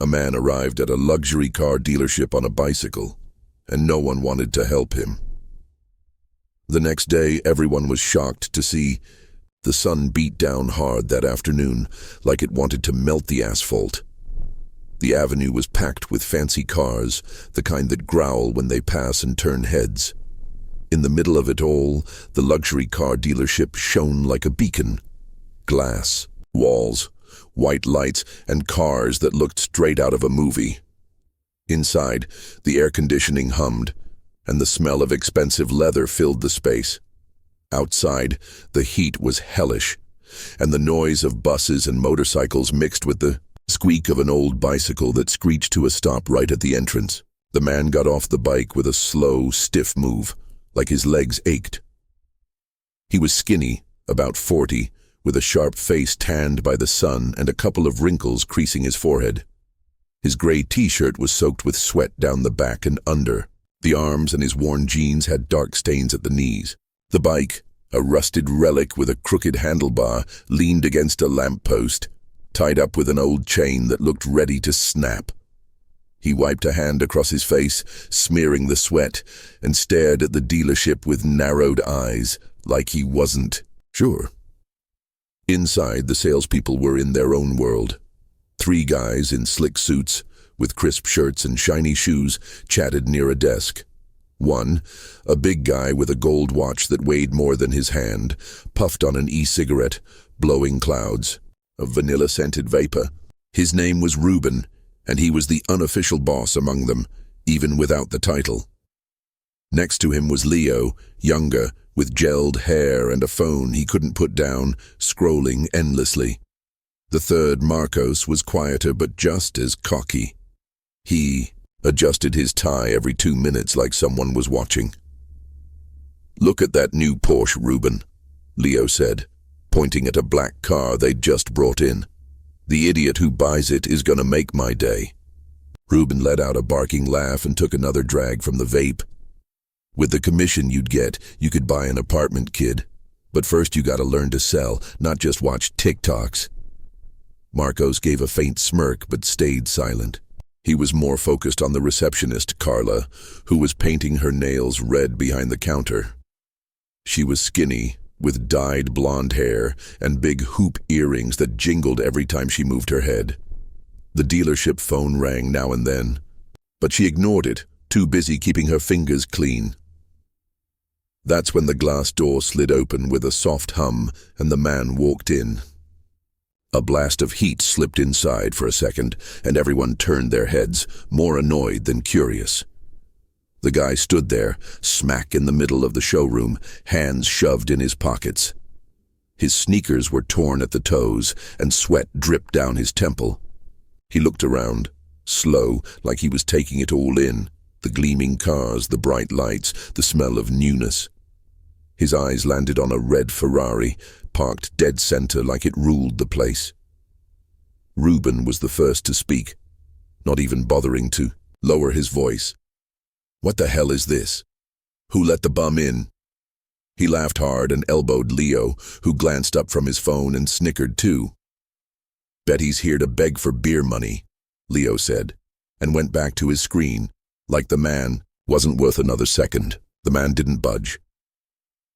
A man arrived at a luxury car dealership on a bicycle, and no one wanted to help him. The next day, everyone was shocked to see the sun beat down hard that afternoon, like it wanted to melt the asphalt. The avenue was packed with fancy cars, the kind that growl when they pass and turn heads. In the middle of it all, the luxury car dealership shone like a beacon. Glass, walls, white lights, and cars that looked straight out of a movie. Inside, the air conditioning hummed, and the smell of expensive leather filled the space. Outside, the heat was hellish, and the noise of buses and motorcycles mixed with the squeak of an old bicycle that screeched to a stop right at the entrance. The man got off the bike with a slow, stiff move, like his legs ached. He was skinny, about 40, with a sharp face tanned by the sun and a couple of wrinkles creasing his forehead. His gray t-shirt was soaked with sweat down the back and under. The arms and his worn jeans had dark stains at the knees. The bike, a rusted relic with a crooked handlebar, leaned against a lamppost, tied up with an old chain that looked ready to snap. He wiped a hand across his face, smearing the sweat, and stared at the dealership with narrowed eyes, like he wasn't sure. Inside, the salespeople were in their own world. 3 guys in slick suits, with crisp shirts and shiny shoes, chatted near a desk. One, a big guy with a gold watch that weighed more than his hand, puffed on an e-cigarette, blowing clouds of vanilla-scented vapor. His name was Reuben, and he was the unofficial boss among them, even without the title. Next to him was Leo, younger, with gelled hair and a phone he couldn't put down, scrolling endlessly. The third, Marcos, was quieter but just as cocky. He adjusted his tie every 2 minutes like someone was watching. "Look at that new Porsche, Reuben," Leo said, pointing at a black car they'd just brought in. "The idiot who buys it is gonna make my day." Reuben let out a barking laugh and took another drag from the vape. "With the commission you'd get, you could buy an apartment, kid. But first you gotta learn to sell, not just watch TikToks." Marcos gave a faint smirk but stayed silent. He was more focused on the receptionist, Carla, who was painting her nails red behind the counter. She was skinny, with dyed blonde hair and big hoop earrings that jingled every time she moved her head. The dealership phone rang now and then, but she ignored it, too busy keeping her fingers clean. That's when the glass door slid open with a soft hum and the man walked in. A blast of heat slipped inside for a second, and everyone turned their heads, more annoyed than curious. The guy stood there, smack in the middle of the showroom, hands shoved in his pockets. His sneakers were torn at the toes, and sweat dripped down his temple. He looked around, slow, like he was taking it all in, the gleaming cars, the bright lights, the smell of newness. His eyes landed on a red Ferrari, parked dead center like it ruled the place. Reuben was the first to speak, not even bothering to lower his voice. "What the hell is this? Who let the bum in?" He laughed hard and elbowed Leo, who glanced up from his phone and snickered too. "Bet he's here to beg for beer money," Leo said, and went back to his screen, like the man wasn't worth another second. The man didn't budge.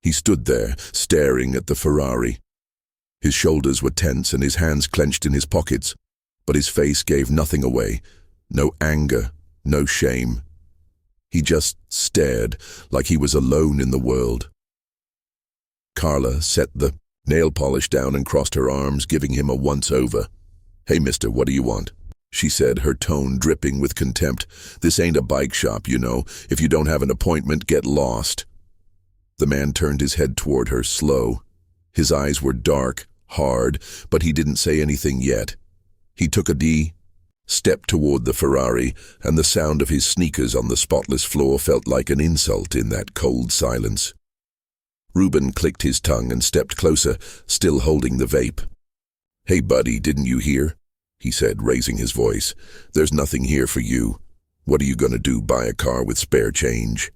He stood there, staring at the Ferrari. His shoulders were tense and his hands clenched in his pockets, but his face gave nothing away, no anger, no shame. He just stared like he was alone in the world. Carla set the nail polish down and crossed her arms, giving him a once-over. "Hey, mister, what do you want?" she said, her tone dripping with contempt. "This ain't a bike shop, you know. If you don't have an appointment, get lost." The man turned his head toward her, slow. His eyes were dark, hard, but he didn't say anything yet. He took a step toward the Ferrari, and the sound of his sneakers on the spotless floor felt like an insult in that cold silence. Reuben clicked his tongue and stepped closer, still holding the vape. "Hey, buddy, didn't you hear?" he said, raising his voice. "There's nothing here for you. What are you gonna do, buy a car with spare change?"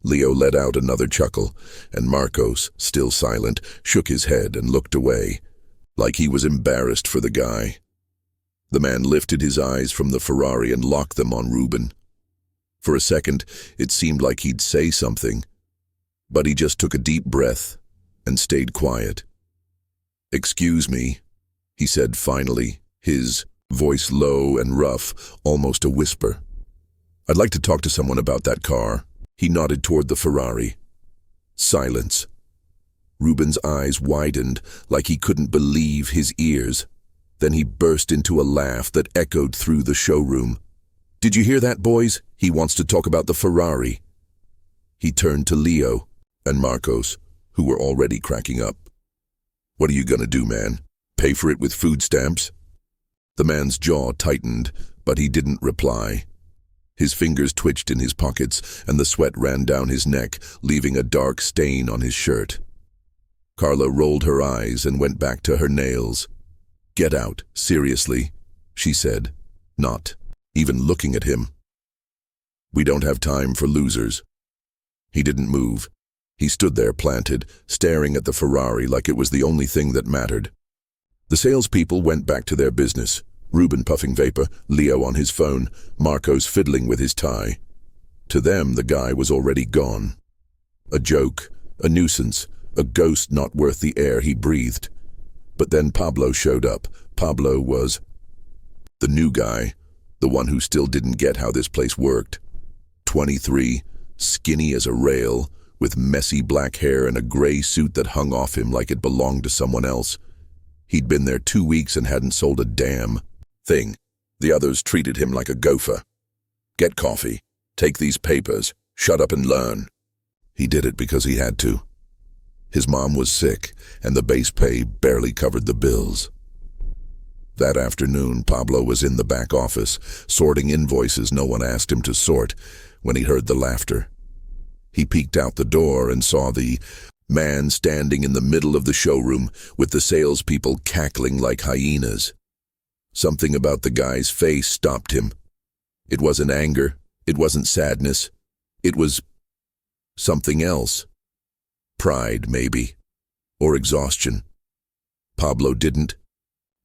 Leo let out another chuckle, and Marcos, still silent, shook his head and looked away, like he was embarrassed for the guy. The man lifted his eyes from the Ferrari and locked them on Reuben. For a second, it seemed like he'd say something, but he just took a deep breath and stayed quiet. "Excuse me," he said finally, his voice low and rough, almost a whisper. "I'd like to talk to someone about that car." He nodded toward the Ferrari. Silence. Reuben's eyes widened like he couldn't believe his ears. Then he burst into a laugh that echoed through the showroom. "Did you hear that, boys? He wants to talk about the Ferrari." He turned to Leo and Marcos, who were already cracking up. "What are you gonna do, man? Pay for it with food stamps?" The man's jaw tightened, but he didn't reply. His fingers twitched in his pockets, and the sweat ran down his neck, leaving a dark stain on his shirt. Carla rolled her eyes and went back to her nails. "Get out, seriously," she said, not even looking at him. "We don't have time for losers." He didn't move. He stood there planted, staring at the Ferrari like it was the only thing that mattered. The salespeople went back to their business, Reuben puffing vapor, Leo on his phone, Marcos fiddling with his tie. To them, the guy was already gone. A joke, a nuisance, a ghost not worth the air he breathed. But then Pablo showed up. Pablo was the new guy, the one who still didn't get how this place worked. 23, skinny as a rail, with messy black hair and a gray suit that hung off him like it belonged to someone else. He'd been there 2 weeks and hadn't sold a damn thing. The others treated him like a gopher. "Get coffee. Take these papers. Shut up and learn." He did it because he had to. His mom was sick, and the base pay barely covered the bills. That afternoon, Pablo was in the back office, sorting invoices no one asked him to sort, when he heard the laughter. He peeked out the door and saw the man standing in the middle of the showroom with the salespeople cackling like hyenas. Something about the guy's face stopped him. It wasn't anger, it wasn't sadness, it was something else. Pride, maybe, or exhaustion. Pablo didn't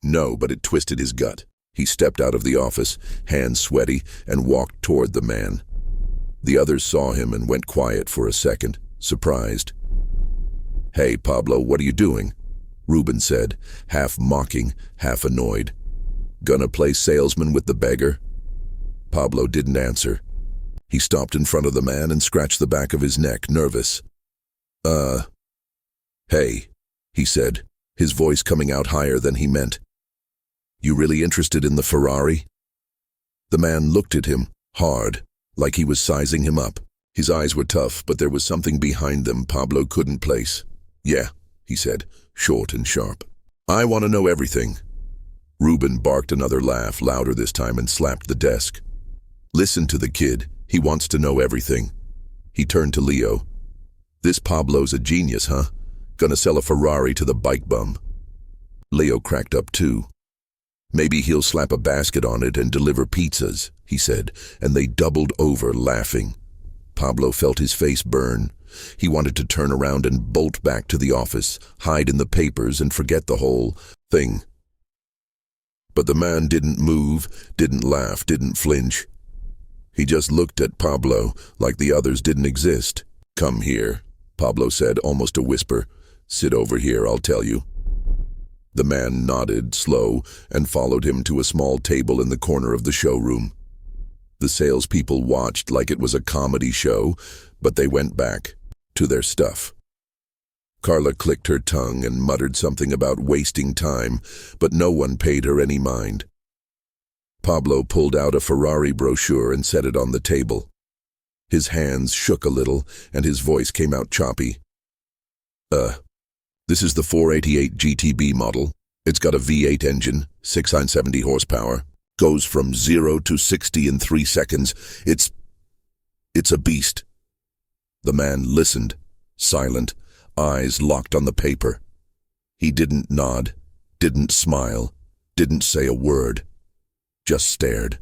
know, but it twisted his gut. He stepped out of the office, hands sweaty, and walked toward the man. The others saw him and went quiet for a second, surprised. "Hey, Pablo, what are you doing?" Reuben said, half mocking, half annoyed. "Gonna play salesman with the beggar?" Pablo didn't answer. He stopped in front of the man and scratched the back of his neck, nervous. Hey," he said, his voice coming out higher than he meant. "You really interested in the Ferrari?" The man looked at him, hard, like he was sizing him up. His eyes were tough, but there was something behind them Pablo couldn't place. "Yeah," he said, short and sharp. "I want to know everything." Reuben barked another laugh, louder this time, and slapped the desk. "Listen to the kid. He wants to know everything." He turned to Leo. "This Pablo's a genius, huh? Gonna sell a Ferrari to the bike bum." Leo cracked up too. "Maybe he'll slap a basket on it and deliver pizzas," he said, and they doubled over, laughing. Pablo felt his face burn. He wanted to turn around and bolt back to the office, hide in the papers, and forget the whole thing. But the man didn't move, didn't laugh, didn't flinch. He just looked at Pablo like the others didn't exist. "Come here," Pablo said, almost a whisper. "Sit over here, I'll tell you." The man nodded, slow, and followed him to a small table in the corner of the showroom. The salespeople watched like it was a comedy show, but they went back to their stuff. Carla clicked her tongue and muttered something about wasting time, but no one paid her any mind. Pablo pulled out a Ferrari brochure and set it on the table. His hands shook a little, and his voice came out choppy. This is the 488 GTB model. It's got a V8 engine, 670 horsepower. Goes from 0 to 60 in 3 seconds. It's a beast." The man listened, silent, eyes locked on the paper. He didn't nod, didn't smile, didn't say a word. Just stared.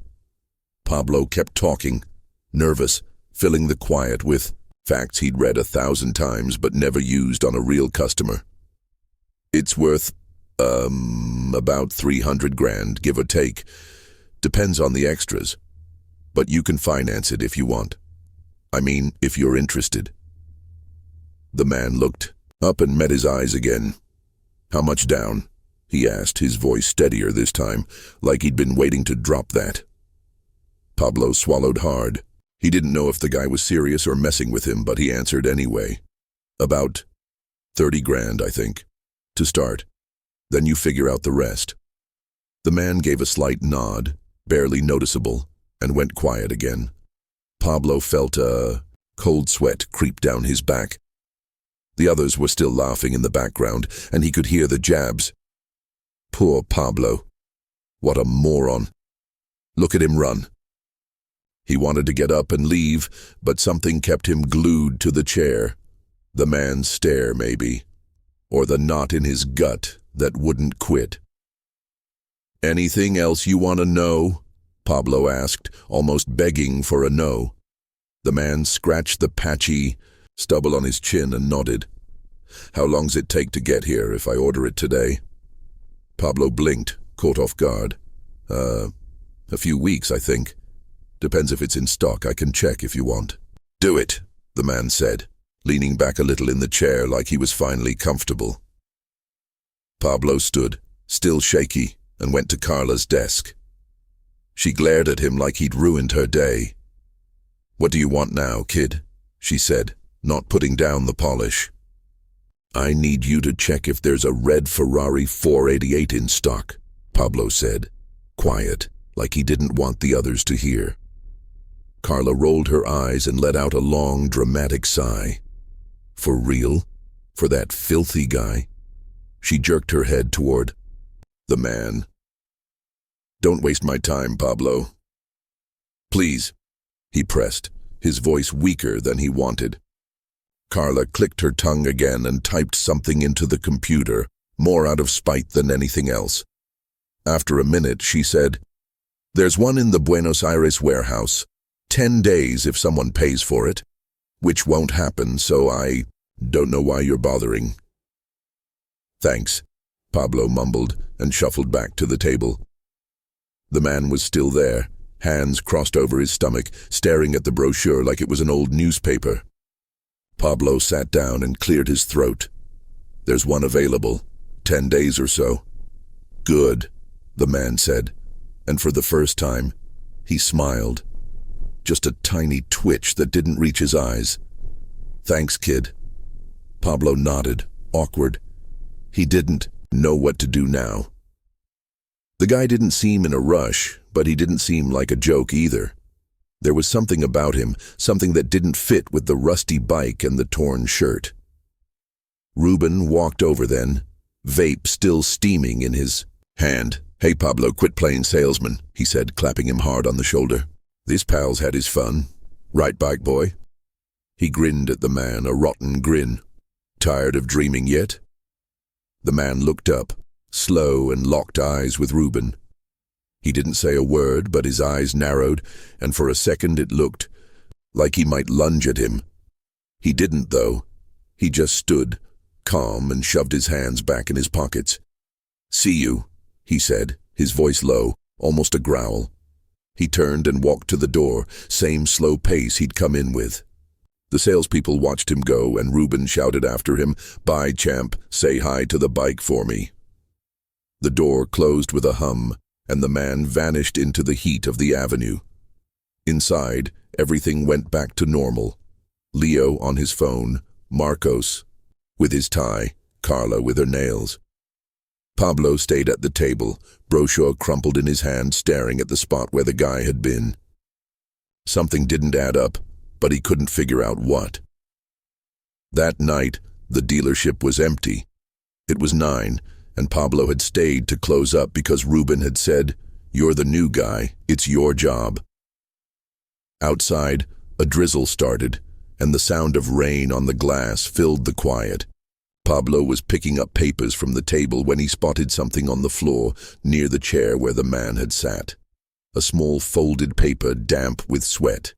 Pablo kept talking, nervous, filling the quiet with facts he'd read 1,000 times but never used on a real customer. "It's worth, About 300 grand, give or take. Depends on the extras. But you can finance it if you want. I mean, if you're interested. The man looked up and met his eyes again. How much down? He asked, his voice steadier this time, like he'd been waiting to drop that. Pablo swallowed hard. He didn't know if the guy was serious or messing with him, but he answered anyway. About 30 grand, I think, to start. Then you figure out the rest. The man gave a slight nod, barely noticeable, and went quiet again. Pablo felt a cold sweat creep down his back. The others were still laughing in the background, and he could hear the jabs. Poor Pablo. What a moron. Look at him run. He wanted to get up and leave, but something kept him glued to the chair. The man's stare, maybe. Or the knot in his gut that wouldn't quit. Anything else you want to know? Pablo asked, almost begging for a no. The man scratched the patchy stubble on his chin and nodded. How long's it take to get here if I order it today? Pablo blinked, caught off guard. A few weeks, I think. Depends if it's in stock. I can check if you want. Do it, the man said, leaning back a little in the chair like he was finally comfortable. Pablo stood, still shaky, and went to Carla's desk. She glared at him like he'd ruined her day. What do you want now, kid? She said, not putting down the polish. I need you to check if there's a red Ferrari 488 in stock, Pablo said, quiet, like he didn't want the others to hear. Carla rolled her eyes and let out a long, dramatic sigh. For real? For that filthy guy? She jerked her head toward the man. Don't waste my time, Pablo. Please, he pressed, his voice weaker than he wanted. Carla clicked her tongue again and typed something into the computer, more out of spite than anything else. After a minute, she said, There's one in the Buenos Aires warehouse. 10 days if someone pays for it. Which won't happen, so I don't know why you're bothering. Thanks, Pablo mumbled and shuffled back to the table. The man was still there, hands crossed over his stomach, staring at the brochure like it was an old newspaper. Pablo sat down and cleared his throat. There's one available, 10 days or so. Good, the man said, and for the first time, he smiled. Just a tiny twitch that didn't reach his eyes. Thanks, kid. Pablo nodded, awkward. He didn't know what to do now. The guy didn't seem in a rush, but he didn't seem like a joke either. There was something about him, something that didn't fit with the rusty bike and the torn shirt. Ruben walked over then, vape still steaming in his hand. Hey, Pablo, quit playing salesman, he said, clapping him hard on the shoulder. This pal's had his fun. Right, bike boy? He grinned at the man, a rotten grin. Tired of dreaming yet? The man looked up, slow and locked eyes with Ruben. He didn't say a word, but his eyes narrowed, and for a second it looked like he might lunge at him. He didn't, though. He just stood, calm, and shoved his hands back in his pockets. See you, he said, his voice low, almost a growl. He turned and walked to the door, same slow pace he'd come in with. The salespeople watched him go, and Ruben shouted after him, Bye, champ, say hi to the bike for me. The door closed with a hum, and the man vanished into the heat of the avenue. Inside, everything went back to normal. Leo on his phone, Marcos with his tie, Carla with her nails. Pablo stayed at the table, brochure crumpled in his hand, staring at the spot where the guy had been. Something didn't add up, but he couldn't figure out what. That night, the dealership was empty. It was 9, and Pablo had stayed to close up because Ruben had said, You're the new guy, it's your job. Outside, a drizzle started, and the sound of rain on the glass filled the quiet. Pablo was picking up papers from the table when he spotted something on the floor near the chair where the man had sat. A small folded paper damp with sweat.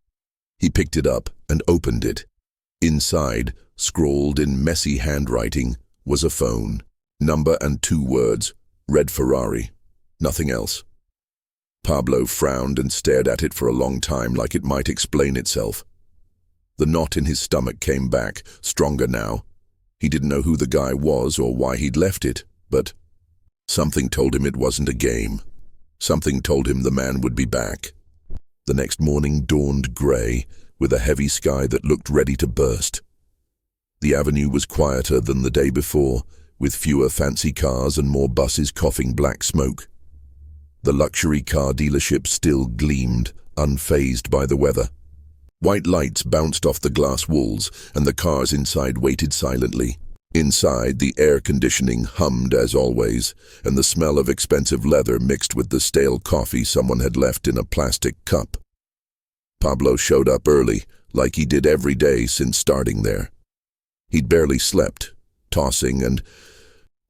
He picked it up and opened it. Inside, scrawled in messy handwriting, was a phone. Number and 2 words, Red Ferrari. Nothing else. Pablo frowned and stared at it for a long time, like it might explain itself. The knot in his stomach came back, stronger now. He didn't know who the guy was or why he'd left it, but something told him it wasn't a game. Something told him the man would be back. The next morning dawned grey, with a heavy sky that looked ready to burst. The avenue was quieter than the day before, with fewer fancy cars and more buses coughing black smoke. The luxury car dealership still gleamed, unfazed by the weather. White lights bounced off the glass walls, and the cars inside waited silently. Inside, the air conditioning hummed as always, and the smell of expensive leather mixed with the stale coffee someone had left in a plastic cup. Pablo showed up early, like he did every day since starting there. He'd barely slept, tossing and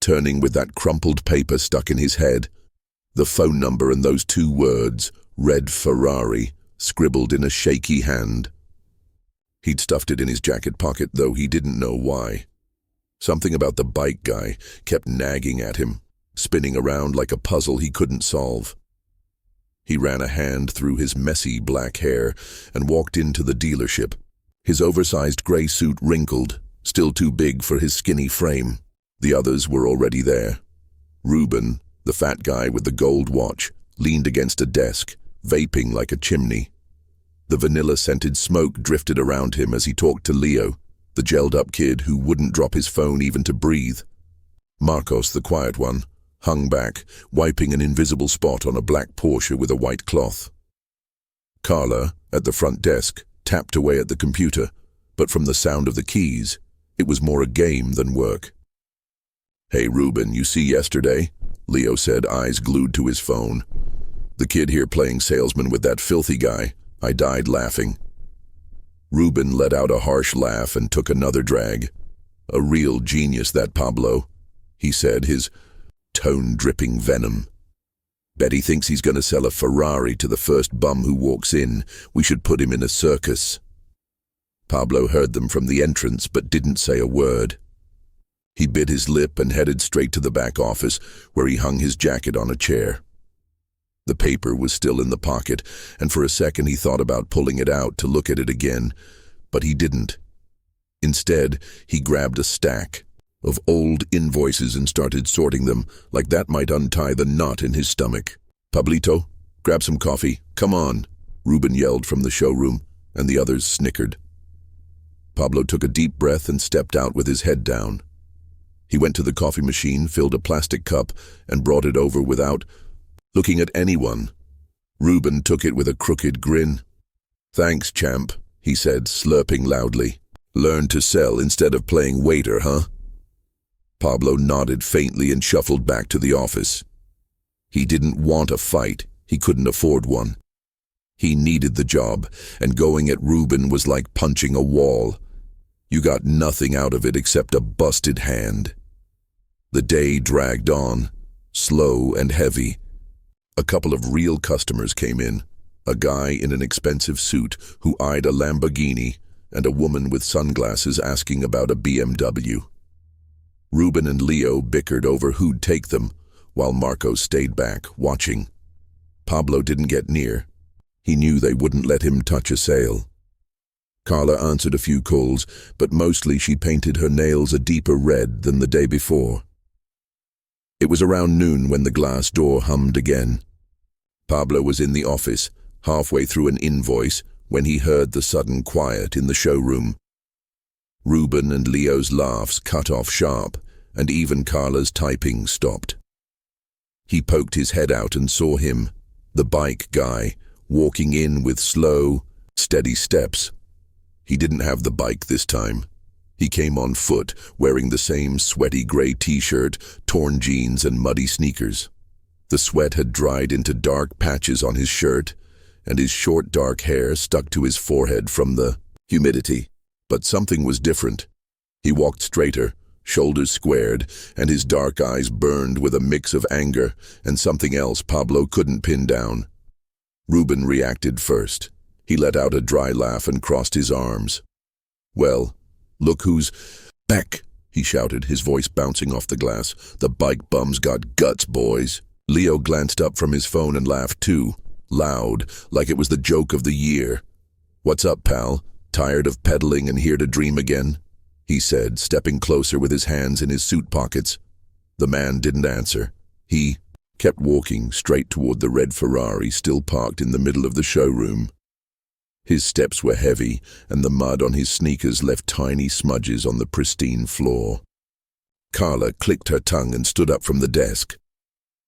turning with that crumpled paper stuck in his head. The phone number and those 2 words, Red Ferrari, scribbled in a shaky hand. He'd stuffed it in his jacket pocket, though he didn't know why. Something about the bike guy kept nagging at him, spinning around like a puzzle he couldn't solve. He ran a hand through his messy black hair and walked into the dealership. His oversized gray suit wrinkled, still too big for his skinny frame. The others were already there. Ruben, the fat guy with the gold watch, leaned against a desk, vaping like a chimney. The vanilla-scented smoke drifted around him as he talked to Leo, the gelled-up kid who wouldn't drop his phone even to breathe. Marcos, the quiet one, hung back, wiping an invisible spot on a black Porsche with a white cloth. Carla, at the front desk, tapped away at the computer, but from the sound of the keys, it was more a game than work. "Hey, Ruben, you see yesterday?" Leo said, eyes glued to his phone. "The kid here playing salesman with that filthy guy. I died laughing." Ruben let out a harsh laugh and took another drag. "A real genius, that Pablo," he said, his tone dripping venom. "Bet he thinks he's going to sell a Ferrari to the first bum who walks in. We should put him in a circus." Pablo heard them from the entrance but didn't say a word. He bit his lip and headed straight to the back office, where he hung his jacket on a chair. The paper was still in the pocket, and for a second he thought about pulling it out to look at it again, but he didn't. Instead, he grabbed a stack of old invoices and started sorting them, like that might untie the knot in his stomach. "Pablito, grab some coffee. Come on," Ruben yelled from the showroom, and the others snickered. Pablo took a deep breath and stepped out with his head down. He went to the coffee machine, filled a plastic cup, and brought it over without looking at anyone. Ruben took it with a crooked grin. "Thanks, champ," he said, slurping loudly. "Learn to sell instead of playing waiter, huh?" Pablo nodded faintly and shuffled back to the office. He didn't want a fight. He couldn't afford one. He needed the job, and going at Ruben was like punching a wall. You got nothing out of it except a busted hand. The day dragged on, slow and heavy. A couple of real customers came in, a guy in an expensive suit who eyed a Lamborghini, and a woman with sunglasses asking about a BMW. Ruben and Leo bickered over who'd take them, while Marco stayed back, watching. Pablo didn't get near. He knew they wouldn't let him touch a sale. Carla answered a few calls, but mostly she painted her nails a deeper red than the day before. It was around noon when the glass door hummed again. Pablo was in the office, halfway through an invoice, when he heard the sudden quiet in the showroom. Ruben and Leo's laughs cut off sharp, and even Carla's typing stopped. He poked his head out and saw him, the bike guy, walking in with slow, steady steps. He didn't have the bike this time. He came on foot, wearing the same sweaty gray t-shirt, torn jeans, and muddy sneakers. The sweat had dried into dark patches on his shirt, and his short dark hair stuck to his forehead from the humidity. But something was different. He walked straighter, shoulders squared, and his dark eyes burned with a mix of anger and something else Pablo couldn't pin down. Ruben reacted first. He let out a dry laugh and crossed his arms. "Well, look who's back," he shouted, his voice bouncing off the glass. "The bike bum's got guts, boys." Leo glanced up from his phone and laughed too, loud, like it was the joke of the year. "What's up, pal? Tired of peddling and here to dream again?" he said, stepping closer with his hands in his suit pockets. The man didn't answer. He kept walking straight toward the red Ferrari still parked in the middle of the showroom. His steps were heavy, and the mud on his sneakers left tiny smudges on the pristine floor. Carla clicked her tongue and stood up from the desk.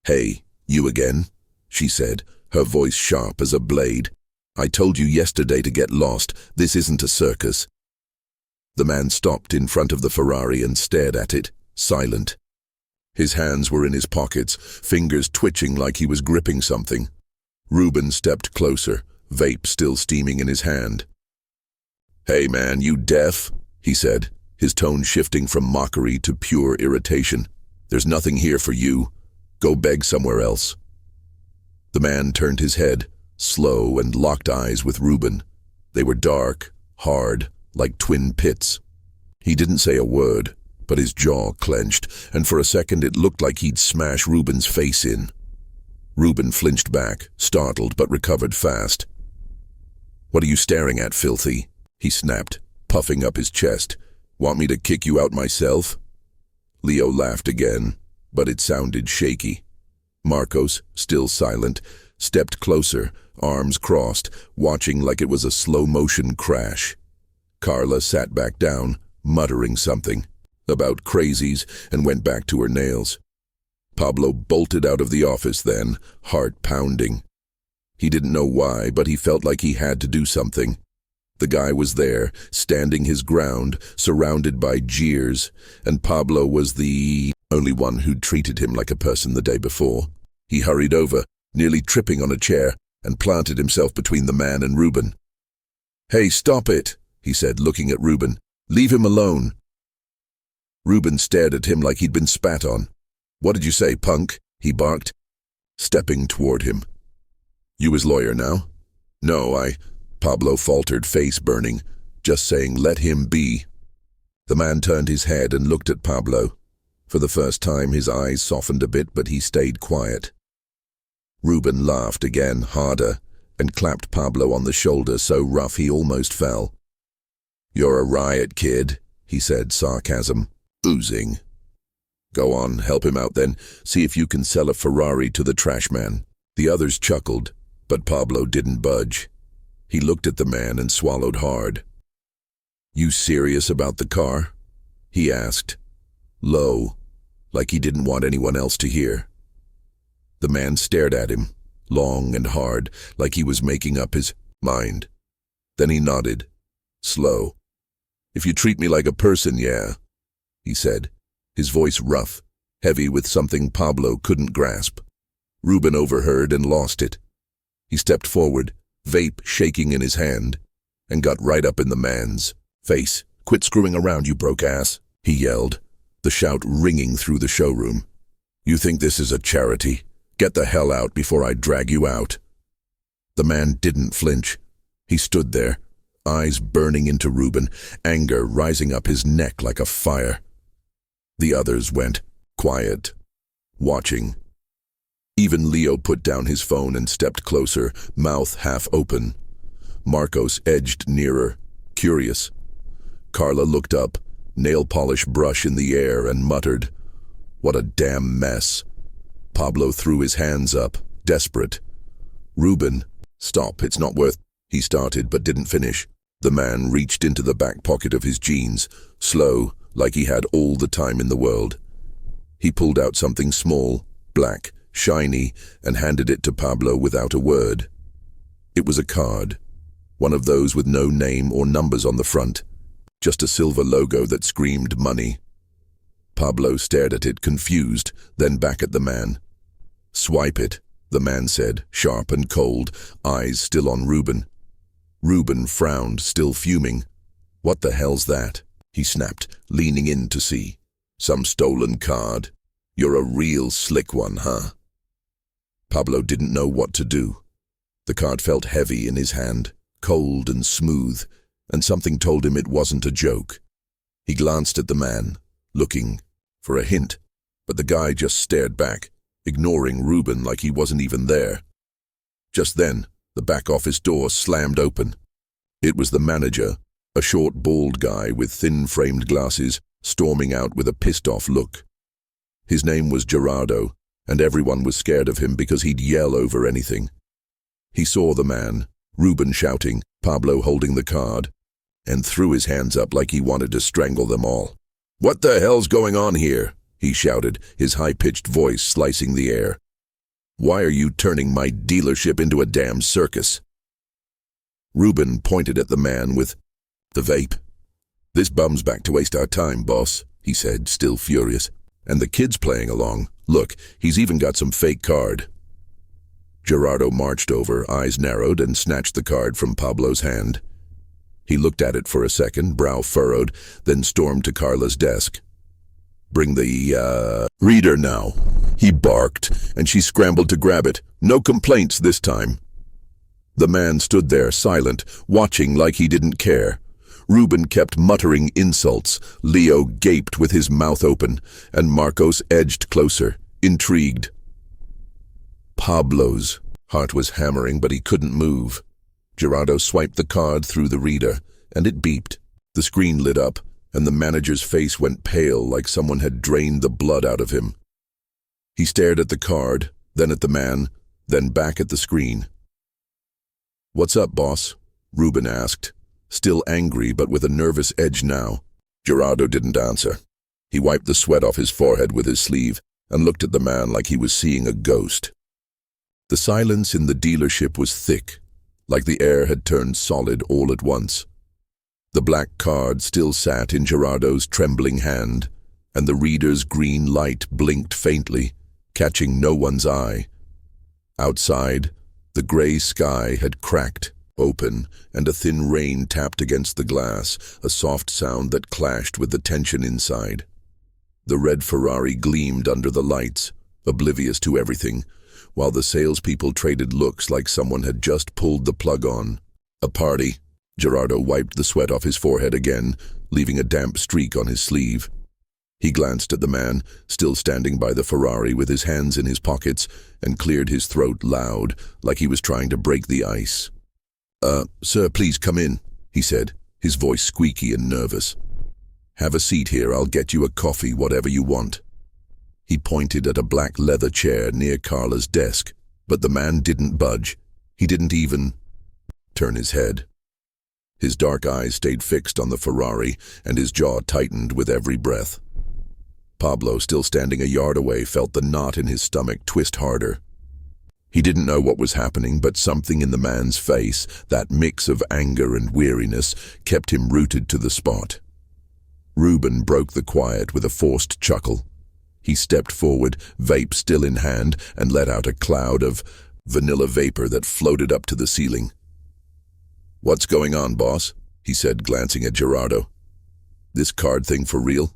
"Hey, you again?" she said, her voice sharp as a blade. "I told you yesterday to get lost. This isn't a circus." The man stopped in front of the Ferrari and stared at it, silent. His hands were in his pockets, fingers twitching like he was gripping something. Reuben stepped closer, vape still steaming in his hand. "Hey man, you deaf?" he said, his tone shifting from mockery to pure irritation. "There's nothing here for you. Go beg somewhere else." The man turned his head, slow, and locked eyes with Reuben. They were dark, hard, like twin pits. He didn't say a word, but his jaw clenched, and for a second it looked like he'd smash Reuben's face in. Reuben flinched back, startled, but recovered fast. "What are you staring at, filthy?" he snapped, puffing up his chest. "Want me to kick you out myself?" Leo laughed again, but it sounded shaky. Marcos, still silent, stepped closer, arms crossed, watching like it was a slow-motion crash. Carla sat back down, muttering something about crazies, and went back to her nails. Pablo bolted out of the office then, heart pounding. He didn't know why, but he felt like he had to do something. The guy was there, standing his ground, surrounded by jeers, and Pablo was the only one who'd treated him like a person the day before. He hurried over, nearly tripping on a chair, and planted himself between the man and Reuben. "Hey, stop it," he said, looking at Reuben. "Leave him alone." Reuben stared at him like he'd been spat on. "What did you say, punk?" he barked, stepping toward him. "You his lawyer now?" "No, Pablo faltered, face burning, just saying, "Let him be." The man turned his head and looked at Pablo. For the first time his eyes softened a bit, but he stayed quiet. Reuben laughed again, harder, and clapped Pablo on the shoulder so rough he almost fell. "You're a riot, kid," he said, sarcasm oozing. "Go on, help him out then. See if you can sell a Ferrari to the trash man." The others chuckled, but Pablo didn't budge. He looked at the man and swallowed hard. "You serious about the car?" he asked, low, like he didn't want anyone else to hear. The man stared at him, long and hard, like he was making up his mind. Then he nodded, slow. "If you treat me like a person, yeah," he said, his voice rough, heavy with something Pablo couldn't grasp. Reuben overheard and lost it. He stepped forward, vape shaking in his hand, and got right up in the man's face. "Quit screwing around, you broke ass," he yelled, the shout ringing through the showroom. "You think this is a charity? Get the hell out before I drag you out." The man didn't flinch. He stood there, eyes burning into Reuben, anger rising up his neck like a fire. The others went quiet, watching. Even Leo put down his phone and stepped closer, mouth half open. Marcos edged nearer, curious. Carla looked up, nail polish brush in the air, and muttered, "What a damn mess." Pablo threw his hands up, desperate. "Reuben, stop, it's not worth—" he started but didn't finish. The man reached into the back pocket of his jeans, slow, like he had all the time in the world. He pulled out something small, black, shiny, and handed it to Pablo without a word. It was a card, one of those with no name or numbers on the front, just a silver logo that screamed money. Pablo stared at it, confused, then back at the man. "Swipe it," the man said, sharp and cold, eyes still on Reuben. Reuben frowned, still fuming. "What the hell's that?" he snapped, leaning in to see. "Some stolen card. You're a real slick one, huh?" Pablo didn't know what to do. The card felt heavy in his hand, cold and smooth, and something told him it wasn't a joke. He glanced at the man, looking for a hint, but the guy just stared back, ignoring Ruben like he wasn't even there. Just then, the back office door slammed open. It was the manager, a short, bald guy with thin-framed glasses, storming out with a pissed-off look. His name was Gerardo, and everyone was scared of him because he'd yell over anything. He saw the man, Ruben shouting, Pablo holding the card, and threw his hands up like he wanted to strangle them all. "What the hell's going on here?" he shouted, his high-pitched voice slicing the air. "Why are you turning my dealership into a damn circus?" Ruben pointed at the man with the vape. "This bum's back to waste our time, boss," he said, still furious. "And the kid's playing along. Look, he's even got some fake card." Gerardo marched over, eyes narrowed, and snatched the card from Pablo's hand. He looked at it for a second, brow furrowed, then stormed to Carla's desk. "Bring the, reader now," he barked, and she scrambled to grab it. No complaints this time. The man stood there, silent, watching like he didn't care. Ruben kept muttering insults, Leo gaped with his mouth open, and Marcos edged closer, intrigued. Pablo's heart was hammering, but he couldn't move. Gerardo swiped the card through the reader, and it beeped. The screen lit up, and the manager's face went pale like someone had drained the blood out of him. He stared at the card, then at the man, then back at the screen. "What's up, boss?" Ruben asked, still angry but with a nervous edge now. Gerardo didn't answer. He wiped the sweat off his forehead with his sleeve and looked at the man like he was seeing a ghost. The silence in the dealership was thick, like the air had turned solid all at once. The black card still sat in Gerardo's trembling hand, and the reader's green light blinked faintly, catching no one's eye. Outside, the gray sky had cracked open, and a thin rain tapped against the glass, a soft sound that clashed with the tension inside. The red Ferrari gleamed under the lights, oblivious to everything, while the salespeople traded looks like someone had just pulled the plug on. "A party." Gerardo wiped the sweat off his forehead again, leaving a damp streak on his sleeve. He glanced at the man, still standing by the Ferrari with his hands in his pockets, and cleared his throat loud, like he was trying to break the ice. Sir, please come in," he said, his voice squeaky and nervous. "Have a seat here, I'll get you a coffee, whatever you want." He pointed at a black leather chair near Carla's desk, but the man didn't budge. He didn't even turn his head. His dark eyes stayed fixed on the Ferrari, and his jaw tightened with every breath. Pablo, still standing a yard away, felt the knot in his stomach twist harder. He didn't know what was happening, but something in the man's face, that mix of anger and weariness, kept him rooted to the spot. Ruben broke the quiet with a forced chuckle. He stepped forward, vape still in hand, and let out a cloud of vanilla vapor that floated up to the ceiling. "What's going on, boss?" he said, glancing at Gerardo. "This card thing for real?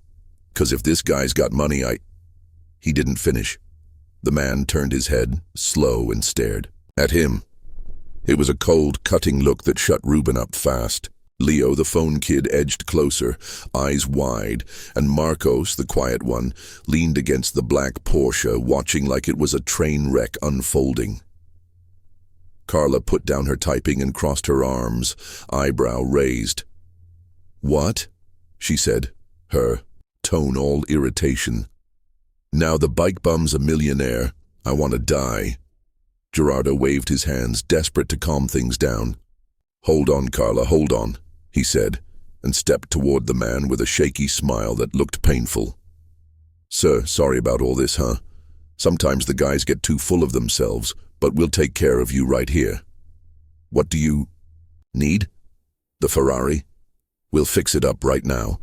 'Cause if this guy's got money, He didn't finish. The man turned his head, slow, and stared at him. It was a cold, cutting look that shut Ruben up fast. Leo, the phone kid, edged closer, eyes wide, and Marcos, the quiet one, leaned against the black Porsche, watching like it was a train wreck unfolding. Carla put down her typing and crossed her arms, eyebrow raised. "What?" she said, her tone all irritation. "Now the bike bum's a millionaire. I want to die." Gerardo waved his hands, desperate to calm things down. "Hold on, Carla, hold on," he said, and stepped toward the man with a shaky smile that looked painful. "Sir, sorry about all this, huh? Sometimes the guys get too full of themselves, but we'll take care of you right here. What do you need? The Ferrari? We'll fix it up right now."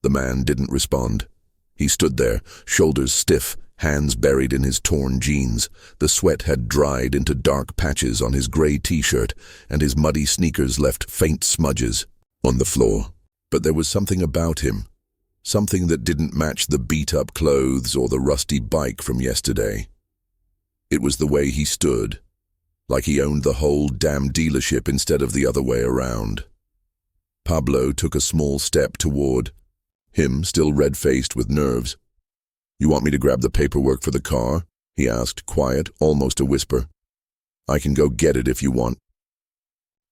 The man didn't respond. He stood there, shoulders stiff, hands buried in his torn jeans. The sweat had dried into dark patches on his gray t-shirt, and his muddy sneakers left faint smudges on the floor. But there was something about him, something that didn't match the beat-up clothes or the rusty bike from yesterday. It was the way he stood, like he owned the whole damn dealership instead of the other way around. Pablo took a small step toward Him, still red-faced with nerves. "You want me to grab the paperwork for the car?" he asked, quiet, almost a whisper. "I can go get it if you want."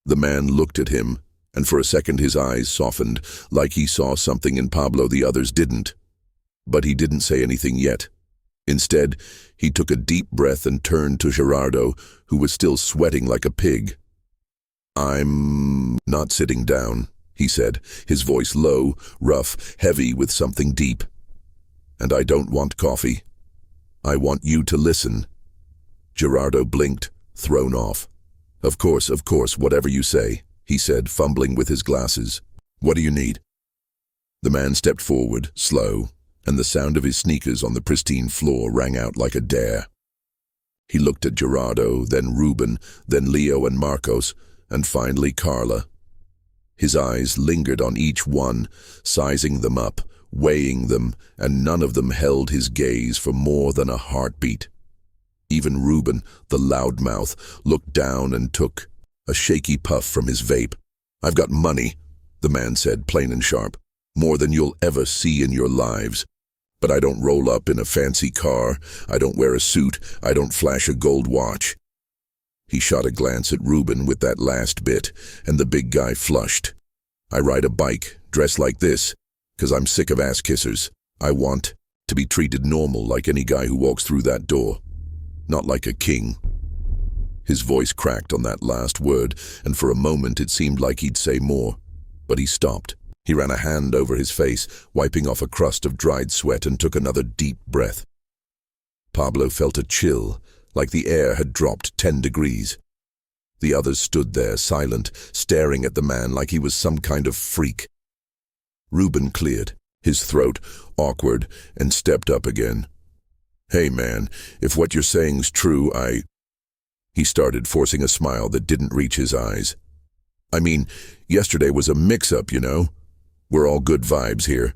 The man looked at him, and for a second his eyes softened, like he saw something in Pablo the others didn't. But he didn't say anything yet. Instead, he took a deep breath and turned to Gerardo, who was still sweating like a pig. "I'm not sitting down," he said, his voice low, rough, heavy with something deep. "And I don't want coffee. I want you to listen." Gerardo blinked, thrown off. Of course, whatever you say," he said, fumbling with his glasses. "What do you need?" The man stepped forward, slow, and the sound of his sneakers on the pristine floor rang out like a dare. He looked at Gerardo, then Ruben, then Leo and Marcos, and finally Carla. His eyes lingered on each one, sizing them up, weighing them, and none of them held his gaze for more than a heartbeat. Even Ruben, the loudmouth, looked down and took a shaky puff from his vape. "I've got money," the man said, plain and sharp. "More than you'll ever see in your lives. But I don't roll up in a fancy car, I don't wear a suit, I don't flash a gold watch." He shot a glance at Ruben with that last bit, and the big guy flushed. "I ride a bike, dress like this, 'cause I'm sick of ass-kissers. I want to be treated normal like any guy who walks through that door. Not like a king." His voice cracked on that last word, and for a moment it seemed like he'd say more. But he stopped. He ran a hand over his face, wiping off a crust of dried sweat, and took another deep breath. Pablo felt a chill, like the air had dropped 10 degrees. The others stood there, silent, staring at the man like he was some kind of freak. Ruben cleared, his throat awkward, and stepped up again. "Hey man, if what you're saying's true, He started, forcing a smile that didn't reach his eyes. "I mean, yesterday was a mix-up, you know? We're all good vibes here.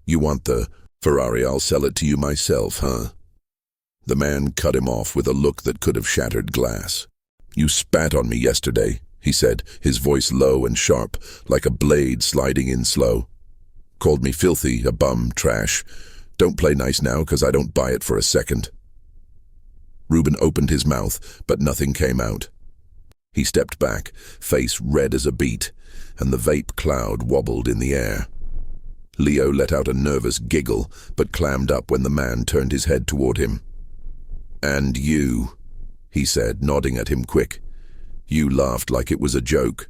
You want the Ferrari, I'll sell it to you myself, huh?" The man cut him off with a look that could have shattered glass. "You spat on me yesterday," he said, his voice low and sharp, like a blade sliding in slow. "Called me filthy, a bum, trash. Don't play nice now, 'cause I don't buy it for a second." Ruben opened his mouth, but nothing came out. He stepped back, face red as a beet, and the vape cloud wobbled in the air. Leo let out a nervous giggle, but clammed up when the man turned his head toward him. "And you," he said, nodding at him quick. "You laughed like it was a joke.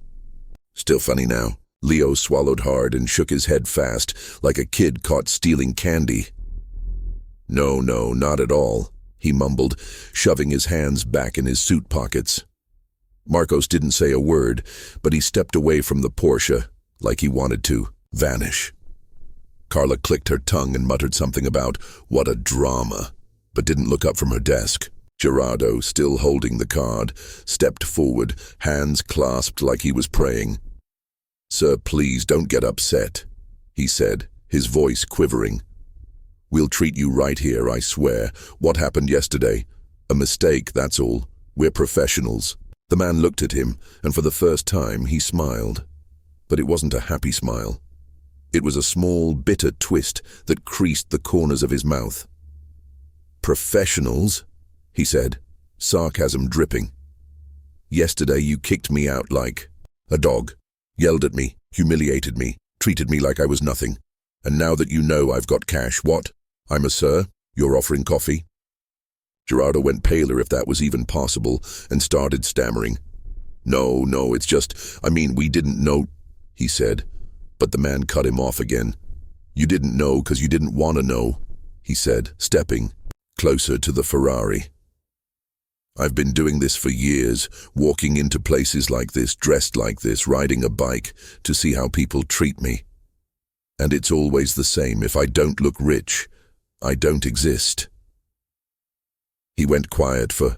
Still funny now." Leo swallowed hard and shook his head fast, like a kid caught stealing candy. No, not at all," he mumbled, shoving his hands back in his suit pockets. Marcos didn't say a word, but he stepped away from the Porsche, like he wanted to vanish. Carla clicked her tongue and muttered something about "what a drama," but didn't look up from her desk. Gerardo, still holding the card, stepped forward, hands clasped like he was praying. "Sir, please don't get upset," he said, his voice quivering. "We'll treat you right here, I swear. What happened yesterday? A mistake, that's all. We're professionals." The man looked at him, and for the first time he smiled. But it wasn't a happy smile. It was a small, bitter twist that creased the corners of his mouth. "Professionals?" he said, sarcasm dripping. "Yesterday you kicked me out like a dog, yelled at me, humiliated me, treated me like I was nothing. And now that you know I've got cash, what? I'm a sir? You're offering coffee?" Gerardo went paler, if that was even possible, and started stammering. No, it's just, we didn't know," he said. But the man cut him off again. "You didn't know 'cause you didn't want to know," he said, stepping closer to the Ferrari. "I've been doing this for years, walking into places like this, dressed like this, riding a bike, to see how people treat me. And it's always the same. If I don't look rich, I don't exist." He went quiet for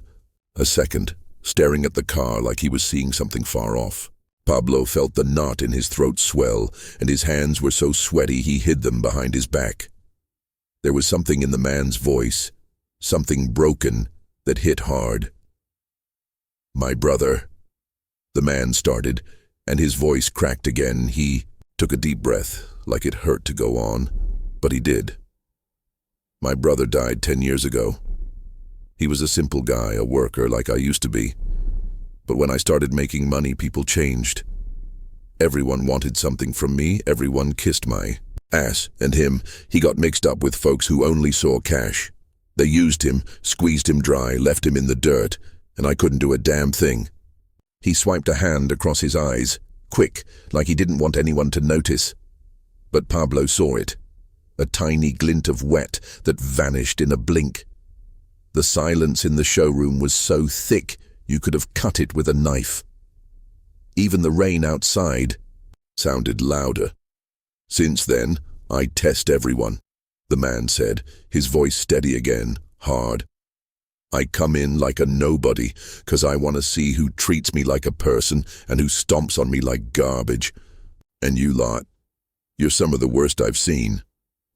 a second, staring at the car like he was seeing something far off. Pablo felt the knot in his throat swell, and his hands were so sweaty he hid them behind his back. There was something in the man's voice, something broken, that hit hard. "My brother," the man started, and his voice cracked again. Took a deep breath, like it hurt to go on, but he did. My brother died 10 years ago. He was a simple guy, a worker like I used to be. But when I started making money, people changed. Everyone wanted something from me, everyone kissed my ass, and he got mixed up with folks who only saw cash. They used him, squeezed him dry, left him in the dirt, and I couldn't do a damn thing. He swiped a hand across his eyes, quick, like he didn't want anyone to notice. But Pablo saw it, a tiny glint of wet that vanished in a blink. The silence in the showroom was so thick you could have cut it with a knife. Even the rain outside sounded louder. Since then, I test everyone, the man said, his voice steady again, hard. I come in like a nobody, 'cause I want to see who treats me like a person and who stomps on me like garbage. And you lot, you're some of the worst I've seen.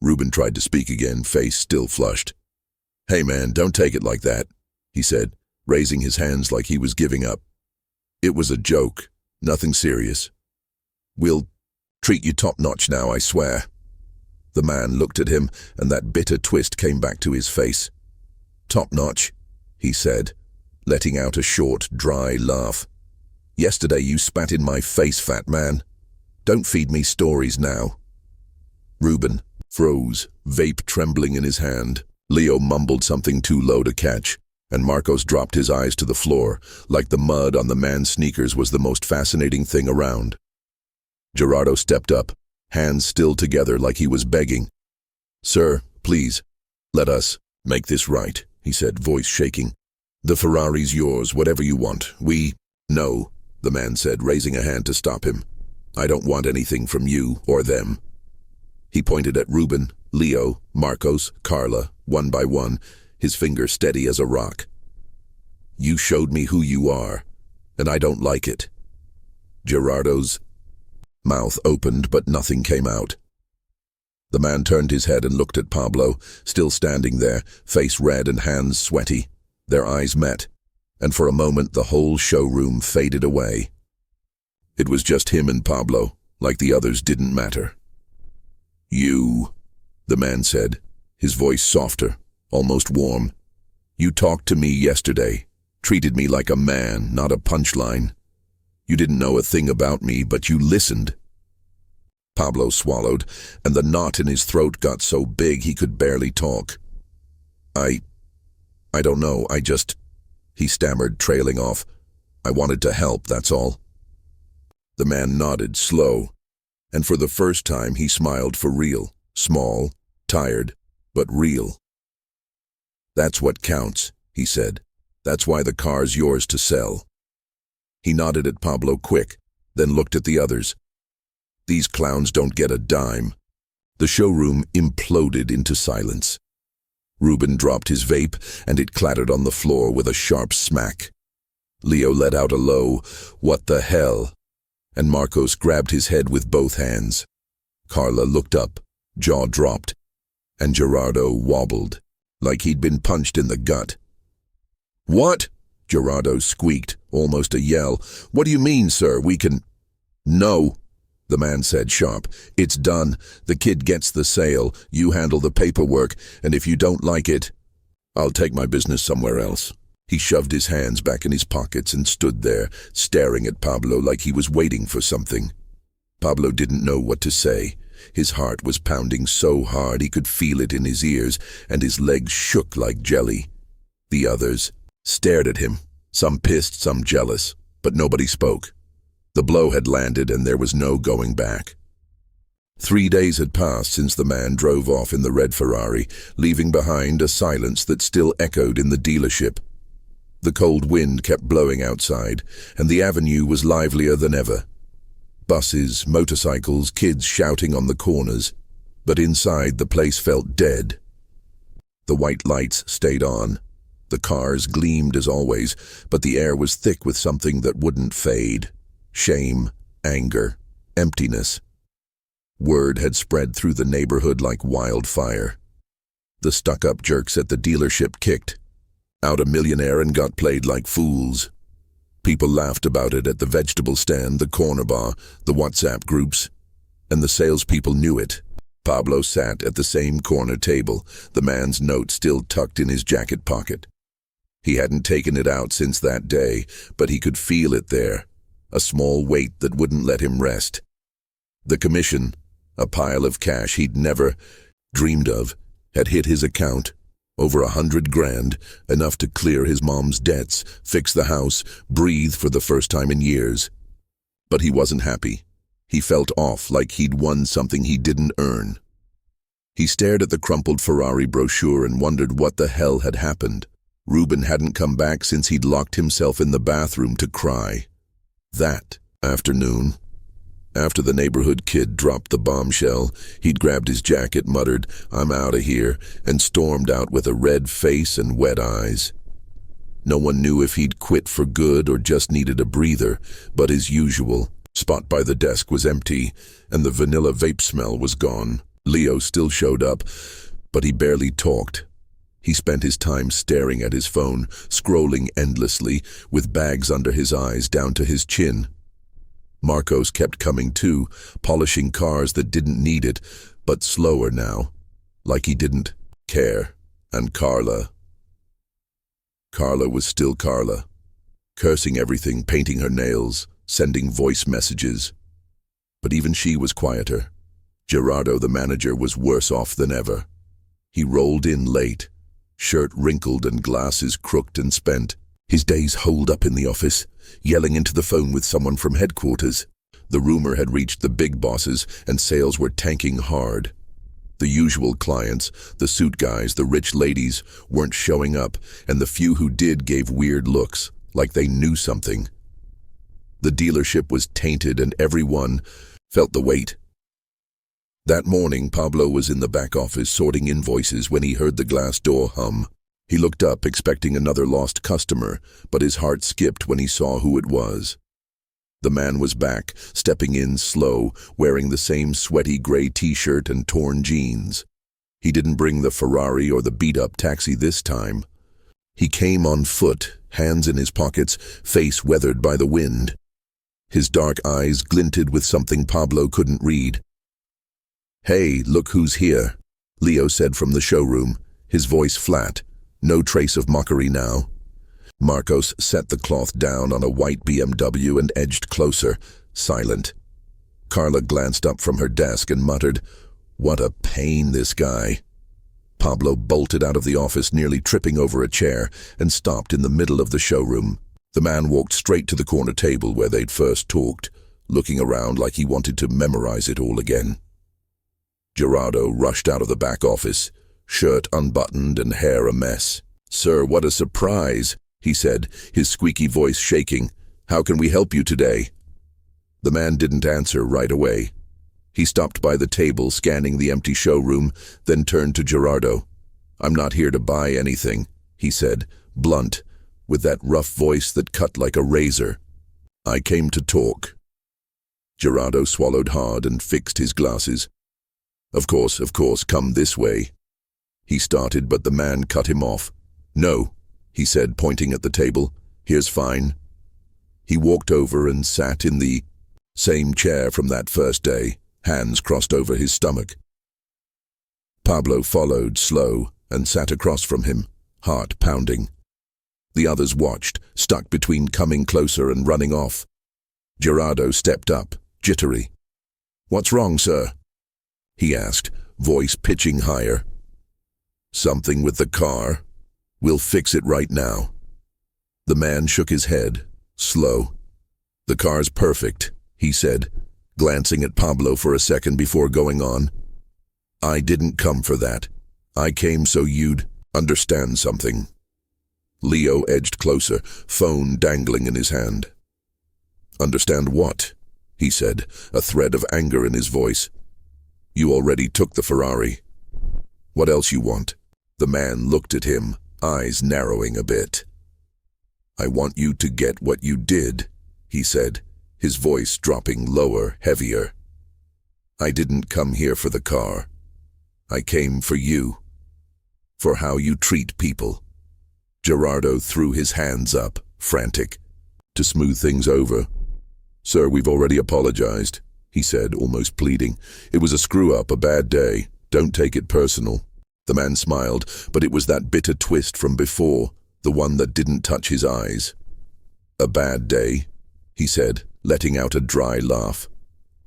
Reuben tried to speak again, face still flushed. Hey man, don't take it like that, he said, raising his hands like he was giving up. It was a joke, nothing serious. We'll treat you top-notch now, I swear. The man looked at him, and that bitter twist came back to his face. Top-notch, he said, letting out a short, dry laugh. Yesterday you spat in my face, fat man. Don't feed me stories now. Reuben froze, vape trembling in his hand. Leo mumbled something too low to catch, and Marcos dropped his eyes to the floor, like the mud on the man's sneakers was the most fascinating thing around. Gerardo stepped up, hands still together like he was begging. Sir, please, let us make this right, he said, voice shaking. The Ferrari's yours, whatever you want. No, the man said, raising a hand to stop him. I don't want anything from you or them. He pointed at Reuben, Leo, Marcos, Carla, one by one, his finger steady as a rock. You showed me who you are, and I don't like it. Gerardo's mouth opened, but nothing came out. The man turned his head and looked at Pablo, still standing there, face red and hands sweaty. Their eyes met, and for a moment the whole showroom faded away. It was just him and Pablo, like the others didn't matter. You, the man said, his voice softer, almost warm. You talked to me yesterday, treated me like a man, not a punchline. You didn't know a thing about me, but you listened. Pablo swallowed, and the knot in his throat got so big he could barely talk. I don't know, he stammered, trailing off. I wanted to help, that's all. The man nodded, slow, and for the first time he smiled for real, small, tired, but real. That's what counts, he said. That's why the car's yours to sell. He nodded at Pablo quick, then looked at the others. These clowns don't get a dime. The showroom imploded into silence. Reuben dropped his vape, and it clattered on the floor with a sharp smack. Leo let out a low, "What the hell?" and Marcos grabbed his head with both hands. Carla looked up, jaw dropped, and Gerardo wobbled, like he'd been punched in the gut. What? Gerardo squeaked, almost a yell. What do you mean, sir? We can... No, the man said sharp. It's done. The kid gets the sale. You handle the paperwork, and if you don't like it, I'll take my business somewhere else. He shoved his hands back in his pockets and stood there, staring at Pablo like he was waiting for something. Pablo didn't know what to say. His heart was pounding so hard he could feel it in his ears, and his legs shook like jelly. The others stared at him, some pissed, some jealous, but nobody spoke. The blow had landed and there was no going back. 3 days had passed since the man drove off in the red Ferrari, leaving behind a silence that still echoed in the dealership. The cold wind kept blowing outside, and the avenue was livelier than ever. Buses, motorcycles, kids shouting on the corners, but inside the place felt dead. The white lights stayed on. The cars gleamed as always, but the air was thick with something that wouldn't fade. Shame, anger, emptiness. Word had spread through the neighborhood like wildfire. The stuck-up jerks at the dealership kicked out a millionaire and got played like fools. People laughed about it at the vegetable stand, the corner bar, the WhatsApp groups. and the salespeople knew it. Pablo sat at the same corner table, the man's note still tucked in his jacket pocket. He hadn't taken it out since that day, but he could feel it there, a small weight that wouldn't let him rest. The commission, a pile of cash he'd never dreamed of, had hit his account. Over 100 grand, enough to clear his mom's debts, fix the house, breathe for the first time in years. But he wasn't happy. He felt off, like he'd won something he didn't earn. He stared at the crumpled Ferrari brochure and wondered what the hell had happened. Ruben hadn't come back since he'd locked himself in the bathroom to cry. That afternoon, after the neighborhood kid dropped the bombshell, he'd grabbed his jacket, muttered, "I'm out of here," and stormed out with a red face and wet eyes. No one knew if he'd quit for good or just needed a breather, but his usual spot by the desk was empty, and the vanilla vape smell was gone. Leo still showed up, but he barely talked. He spent his time staring at his phone, scrolling endlessly, with bags under his eyes down to his chin. Marcos kept coming too, polishing cars that didn't need it, but slower now, like he didn't care. And Carla was still Carla, cursing everything, painting her nails, sending voice messages. But even she was quieter. Gerardo, the manager, was worse off than ever. He rolled in late, shirt wrinkled and glasses crooked and spent. His days holed up in the office, yelling into the phone with someone from headquarters. The rumor had reached the big bosses, and sales were tanking hard. The usual clients, the suit guys, the rich ladies, weren't showing up, and the few who did gave weird looks, like they knew something. The dealership was tainted, and everyone felt the weight. That morning, Pablo was in the back office sorting invoices when he heard the glass door hum. He looked up, expecting another lost customer, but his heart skipped when he saw who it was. The man was back, stepping in slow, wearing the same sweaty gray t-shirt and torn jeans. He didn't bring the Ferrari or the beat-up taxi this time. He came on foot, hands in his pockets, face weathered by the wind. His dark eyes glinted with something Pablo couldn't read. "Hey, look who's here," Leo said from the showroom, his voice flat, no trace of mockery now. Marcos set the cloth down on a white BMW and edged closer, silent. Carla glanced up from her desk and muttered, "What a pain, this guy." Pablo bolted out of the office, nearly tripping over a chair, and stopped in the middle of the showroom. The man walked straight to the corner table where they'd first talked, looking around like he wanted to memorize it all again. Gerardo rushed out of the back office, shirt unbuttoned and hair a mess. "Sir, what a surprise," he said, his squeaky voice shaking. "How can we help you today?" The man didn't answer right away. He stopped by the table, scanning the empty showroom, then turned to Gerardo. "I'm not here to buy anything," he said, blunt, with that rough voice that cut like a razor. "I came to talk." Gerardo swallowed hard and fixed his glasses. Of course, come this way." He started, but the man cut him off. "No," he said, pointing at the table. "Here's fine." He walked over and sat in the same chair from that first day, hands crossed over his stomach. Pablo followed, slow, and sat across from him, heart pounding. The others watched, stuck between coming closer and running off. Gerardo stepped up, jittery. "What's wrong, sir?" he asked, voice pitching higher. "Something with the car. We'll fix it right now." The man shook his head, slow. "The car's perfect," he said, glancing at Pablo for a second before going on. "I didn't come for that. I came so you'd understand something." Leo edged closer, phone dangling in his hand. "Understand what?" he said, a thread of anger in his voice. "You already took the Ferrari. What else you want?" The man looked at him, eyes narrowing a bit. "I want you to get what you did," he said, his voice dropping lower, heavier. "I didn't come here for the car. I came for you. For how you treat people." Gerardo threw his hands up, frantic. "To smooth things over. Sir, we've already apologized. he said, almost pleading. It was a screw-up, a bad day. Don't take it personal. The man smiled, but it was that bitter twist from before, the one that didn't touch his eyes. A bad day, he said, letting out a dry laugh.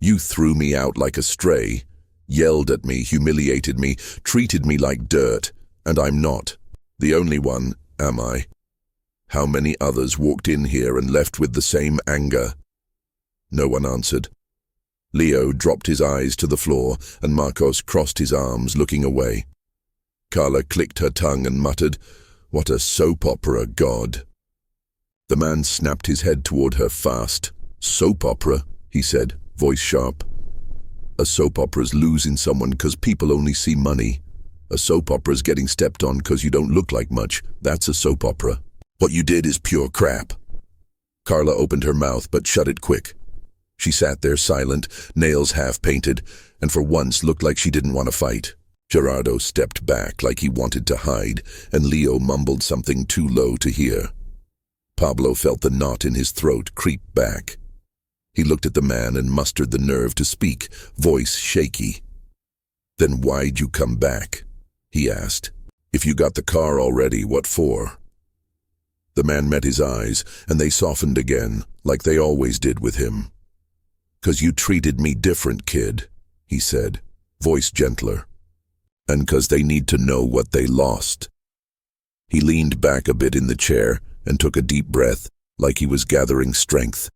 You threw me out like a stray, yelled at me, humiliated me, treated me like dirt, and I'm not the only one, am I? How many others walked in here and left with the same anger? No one answered. Leo dropped his eyes to the floor, and Marcos crossed his arms, looking away. Carla clicked her tongue and muttered, "What a soap opera, God." The man snapped his head toward her fast. "Soap opera," he said, voice sharp. A soap opera's losing someone because people only see money. A soap opera's getting stepped on because you don't look like much. That's a soap opera. What you did is pure crap. Carla opened her mouth but shut it quick. She sat there silent, nails half-painted, and for once looked like she didn't want to fight. Gerardo stepped back like he wanted to hide, and Leo mumbled something too low to hear. Pablo felt the knot in his throat creep back. He looked at the man and mustered the nerve to speak, voice shaky. "Then why'd you come back?" he asked. "If you got the car already, what for?" The man met his eyes, and they softened again, like they always did with him. "'Cause you treated me different, kid," he said, voice gentler. "And 'cause they need to know what they lost." He leaned back a bit in the chair and took a deep breath, like he was gathering strength.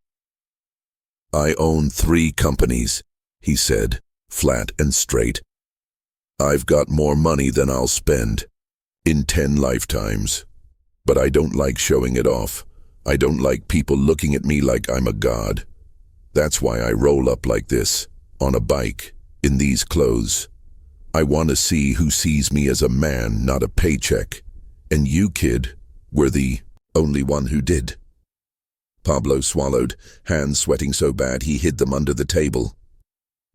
"I own 3 companies," he said, flat and straight. "I've got more money than I'll spend, in 10 lifetimes. But I don't like showing it off. I don't like people looking at me like I'm a god. That's why I roll up like this, on a bike, in these clothes. I want to see who sees me as a man, not a paycheck. And you, kid, were the only one who did." Pablo swallowed, hands sweating so bad he hid them under the table.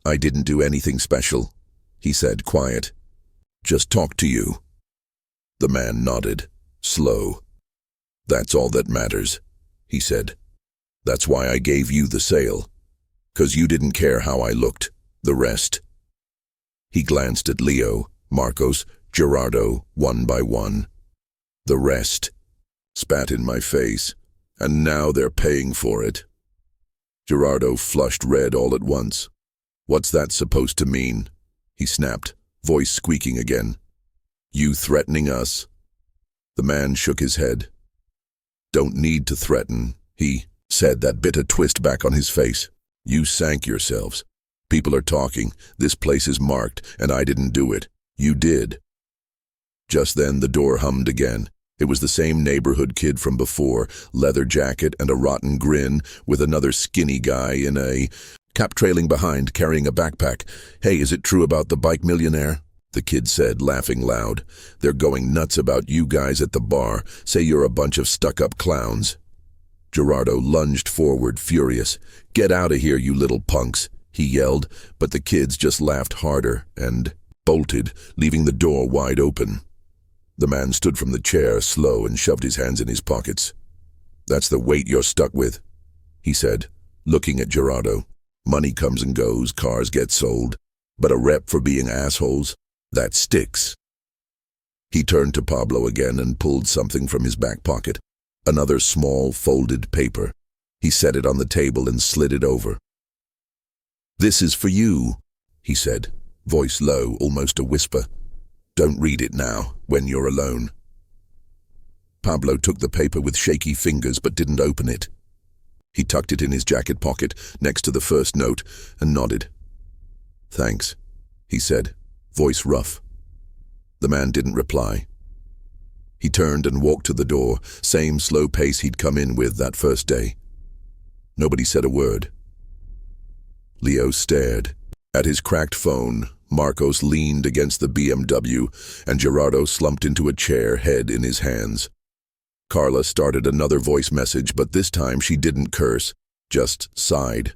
"I didn't do anything special," he said, quiet. "Just talk to you." The man nodded, slow. "That's all that matters," he said. "That's why I gave you the sale. 'Cause you didn't care how I looked. The rest." He glanced at Leo, Marcos, Gerardo, one by one. "The rest," spat in my face, "and now they're paying for it." Gerardo flushed red all at once. "What's that supposed to mean?" he snapped, voice squeaking again. "You threatening us?" The man shook his head. "Don't need to threaten," he said, that bitter twist back on his face. "You sank yourselves. People are talking. This place is marked, and I didn't do it. You did." Just then the door hummed again. It was the same neighborhood kid from before, leather jacket and a rotten grin, with another skinny guy in a cap trailing behind, carrying a backpack. "Hey, is it true about the bike millionaire?" the kid said, laughing loud. "They're going nuts about you guys at the bar. Say you're a bunch of stuck-up clowns." Gerardo lunged forward, furious. "Get out of here, you little punks," he yelled, but the kids just laughed harder and bolted, leaving the door wide open. The man stood from the chair, slow, and shoved his hands in his pockets. "That's the weight you're stuck with," he said, looking at Gerardo. "Money comes and goes, cars get sold, but a rep for being assholes, that sticks." He turned to Pablo again and pulled something from his back pocket, another small folded paper. He set it on the table and slid it over. "This is for you," he said, voice low, almost a whisper. "Don't read it now, when you're alone." Pablo took the paper with shaky fingers but didn't open it. He tucked it in his jacket pocket next to the first note and nodded. "Thanks," he said, voice rough. The man didn't reply. He turned and walked to the door, same slow pace he'd come in with that first day. Nobody said a word. Leo stared. At his cracked phone, Marcos leaned against the BMW, and Gerardo slumped into a chair, head in his hands. Carla started another voice message, but this time she didn't curse, just sighed.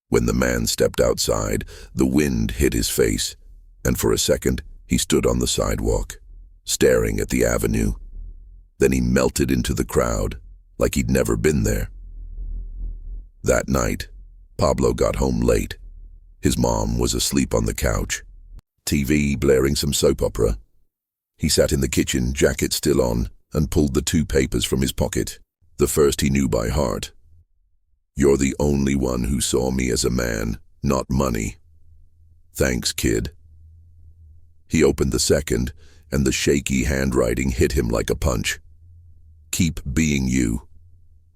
When the man stepped outside, the wind hit his face, and for a second he stood on the sidewalk, staring at the avenue. Then he melted into the crowd, like he'd never been there. That night, Pablo got home late. His mom was asleep on the couch, TV blaring some soap opera. He sat in the kitchen, jacket still on, and pulled the 2 papers from his pocket. The first he knew by heart. "You're the only one who saw me as a man, not money. Thanks, kid." He opened the second, and the shaky handwriting hit him like a punch. "Keep being you.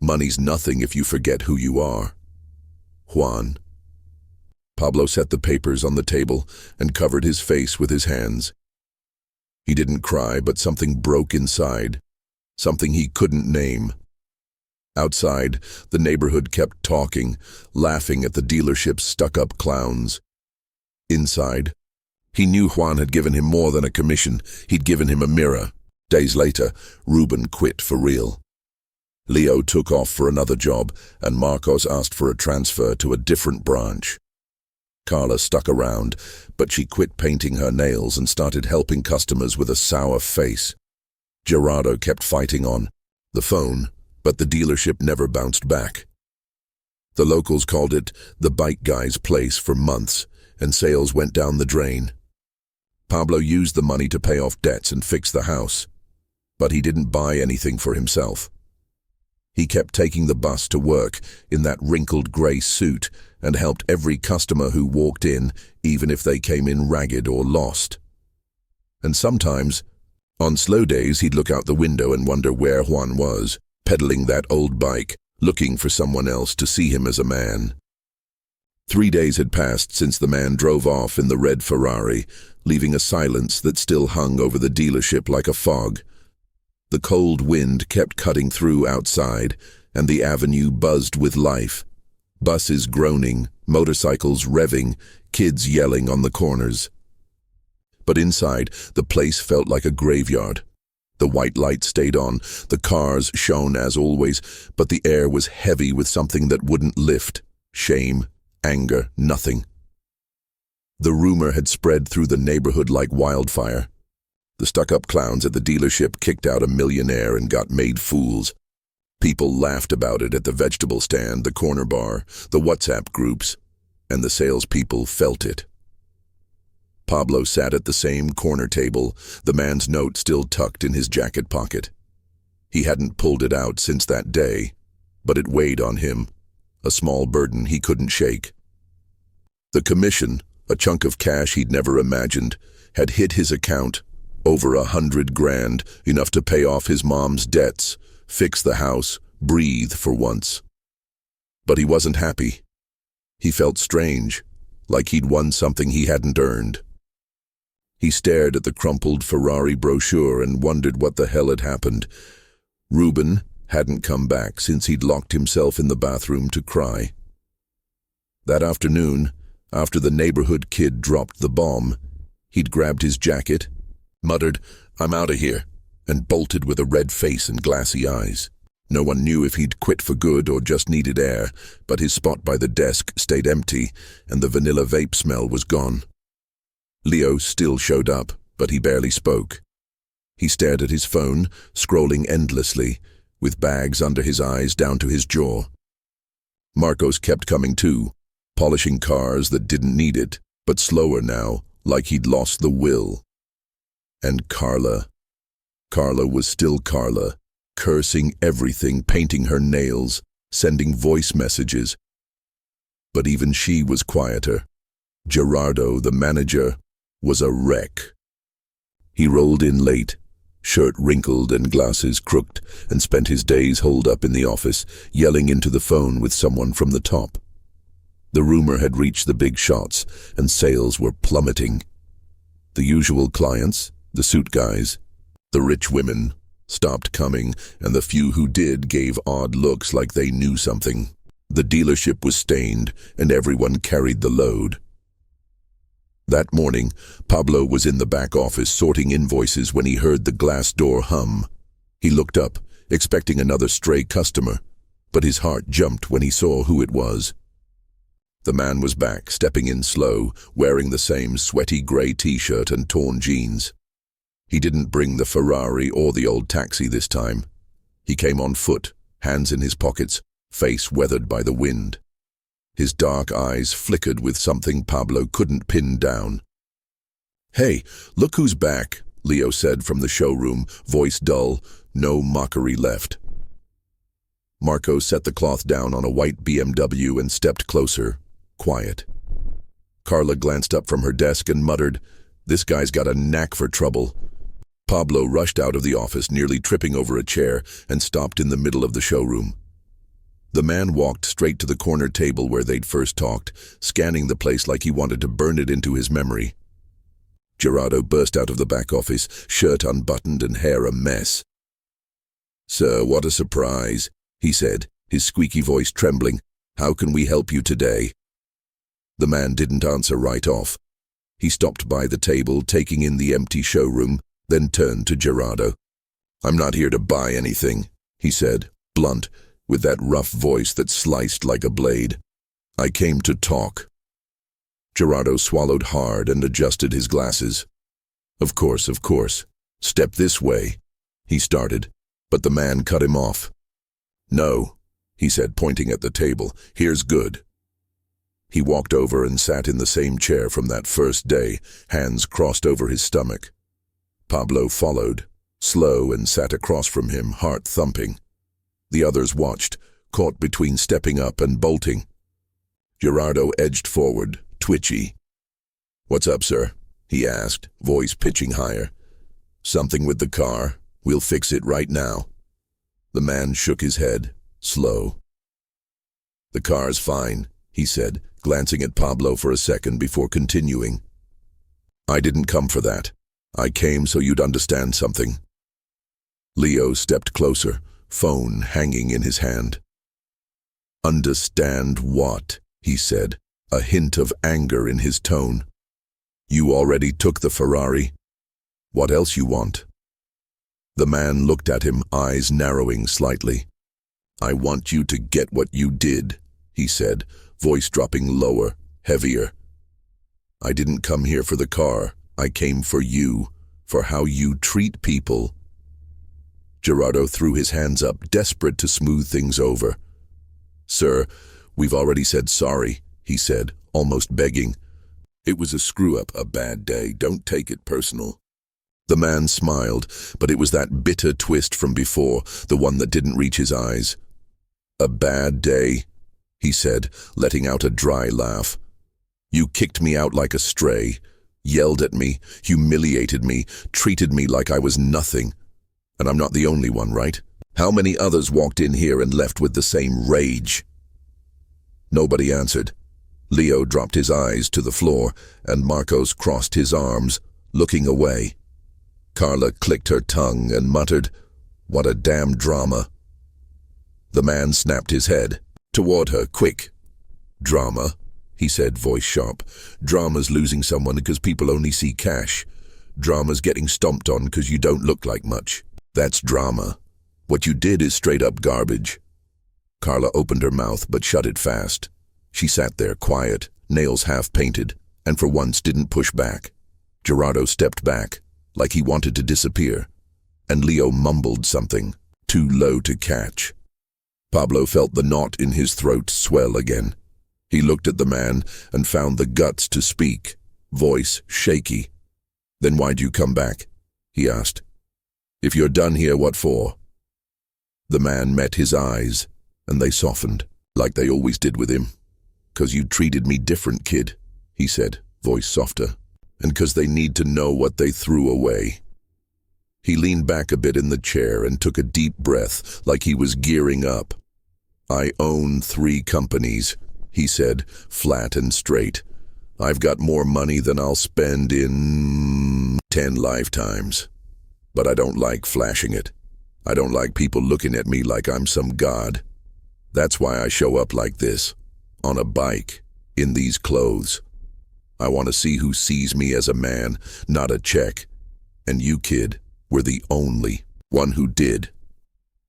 Money's nothing if you forget who you are. Juan." Pablo set the papers on the table and covered his face with his hands. He didn't cry, but something broke inside, something he couldn't name. Outside, the neighborhood kept talking, laughing at the dealership's stuck-up clowns. Inside, he knew Juan had given him more than a commission. He'd given him a mirror. Days later, Ruben quit for real. Leo took off for another job, and Marcos asked for a transfer to a different branch. Carla stuck around, but she quit painting her nails and started helping customers with a sour face. Gerardo kept fighting on the phone, but the dealership never bounced back. The locals called it the bike guy's place for months, and sales went down the drain. Pablo used the money to pay off debts and fix the house, but he didn't buy anything for himself. He kept taking the bus to work in that wrinkled gray suit and helped every customer who walked in, even if they came in ragged or lost. And sometimes, on slow days, he'd look out the window and wonder where Juan was, pedaling that old bike, looking for someone else to see him as a man. 3 days had passed since the man drove off in the red Ferrari, leaving a silence that still hung over the dealership like a fog. The cold wind kept cutting through outside, and the avenue buzzed with life. Buses groaning, motorcycles revving, kids yelling on the corners. But inside, the place felt like a graveyard. The white light stayed on, the cars shone as always, but the air was heavy with something that wouldn't lift. Shame, anger, nothing. The rumor had spread through the neighborhood like wildfire. The stuck-up clowns at the dealership kicked out a millionaire and got made fools. People laughed about it at the vegetable stand, the corner bar, the WhatsApp groups, and the salespeople felt it. Pablo sat at the same corner table, the man's note still tucked in his jacket pocket. He hadn't pulled it out since that day, but it weighed on him, a small burden he couldn't shake. The commission, a chunk of cash he'd never imagined, had hit his account, over $100 grand, enough to pay off his mom's debts, fix the house, breathe for once. But he wasn't happy. He felt strange, like he'd won something he hadn't earned. He stared at the crumpled Ferrari brochure and wondered what the hell had happened. Ruben hadn't come back since he'd locked himself in the bathroom to cry. That afternoon, after the neighborhood kid dropped the bomb, he'd grabbed his jacket, muttered, "I'm out of here," and bolted with a red face and glassy eyes. No one knew if he'd quit for good or just needed air, but his spot by the desk stayed empty, and the vanilla vape smell was gone. Leo still showed up, but he barely spoke. He stared at his phone, scrolling endlessly, with bags under his eyes down to his jaw. Marcos kept coming too, polishing cars that didn't need it, but slower now, like he'd lost the will. And Carla was still Carla, cursing everything, painting her nails, sending voice messages. But even she was quieter. Gerardo, the manager, was a wreck. He rolled in late, shirt wrinkled and glasses crooked, and spent his days holed up in the office, yelling into the phone with someone from the top. The rumor had reached the big shots, and sales were plummeting. The usual clients, the suit guys, the rich women, stopped coming, and the few who did gave odd looks like they knew something. The dealership was stained, and everyone carried the load. That morning, Pablo was in the back office sorting invoices when he heard the glass door hum. He looked up, expecting another stray customer, but his heart jumped when he saw who it was. The man was back, stepping in slow, wearing the same sweaty gray t-shirt and torn jeans. He didn't bring the Ferrari or the old taxi this time. He came on foot, hands in his pockets, face weathered by the wind. His dark eyes flickered with something Pablo couldn't pin down. "Hey, look who's back," Leo said from the showroom, voice dull, no mockery left. Marco set the cloth down on a white BMW and stepped closer, quiet. Carla glanced up from her desk and muttered, "This guy's got a knack for trouble." Pablo rushed out of the office, nearly tripping over a chair, and stopped in the middle of the showroom. The man walked straight to the corner table where they'd first talked, scanning the place like he wanted to burn it into his memory. Gerardo burst out of the back office, shirt unbuttoned and hair a mess. "Sir, what a surprise," he said, his squeaky voice trembling. "How can we help you today?" The man didn't answer right off. He stopped by the table, taking in the empty showroom, then turned to Gerardo. "I'm not here to buy anything," he said, blunt, with that rough voice that sliced like a blade. "I came to talk." Gerardo swallowed hard and adjusted his glasses. Of course. Step this way," he started, but the man cut him off. "No," he said, pointing at the table. "Here's good." He walked over and sat in the same chair from that first day, hands crossed over his stomach. Pablo followed, slow, and sat across from him, heart thumping. The others watched, caught between stepping up and bolting. Gerardo edged forward, twitchy. "What's up, sir?" he asked, voice pitching higher. "Something with the car? We'll fix it right now." The man shook his head, slow. "The car's fine," he said, glancing at Pablo for a second before continuing. "I didn't come for that. I came so you'd understand something." Leo stepped closer, phone hanging in his hand. "Understand what?" he said, a hint of anger in his tone. "You already took the Ferrari. What else you want?" The man looked at him, eyes narrowing slightly. "I want you to get what you did," he said, voice dropping lower, heavier. "I didn't come here for the car. I came for you, for how you treat people." Gerardo threw his hands up, desperate to smooth things over. "Sir, we've already said sorry," he said, almost begging. "It was a screw-up, a bad day. Don't take it personal." The man smiled, but it was that bitter twist from before, the one that didn't reach his eyes. "A bad day," he said, letting out a dry laugh. "You kicked me out like a stray, yelled at me, humiliated me, treated me like I was nothing. And I'm not the only one, right? How many others walked in here and left with the same rage?" Nobody answered. Leo dropped his eyes to the floor, and Marcos crossed his arms, looking away. Carla clicked her tongue and muttered, "What a damn drama." The man snapped his head. Toward her, quick. "Drama," he said, voice sharp. "Drama's losing someone because people only see cash. Drama's getting stomped on because you don't look like much. That's drama. What you did is straight up garbage." Carla opened her mouth but shut it fast. She sat there, quiet, nails half painted, and for once didn't push back. Gerardo stepped back, like he wanted to disappear, and Leo mumbled something, too low to catch. Pablo felt the knot in his throat swell again. He looked at the man and found the guts to speak, voice shaky. "Then why'd you come back?" he asked. "If you're done here, what for?" The man met his eyes, and they softened, like they always did with him. "'Cause you treated me different, kid," he said, voice softer. "And 'cause they need to know what they threw away." He leaned back a bit in the chair and took a deep breath, like he was gearing up. "I own 3 companies," he said, flat and straight. "I've got more money than I'll spend in 10 lifetimes. But I don't like flashing it. I don't like people looking at me like I'm some god. That's why I show up like this, on a bike, in these clothes. I want to see who sees me as a man, not a check. And you, kid, were the only one who did."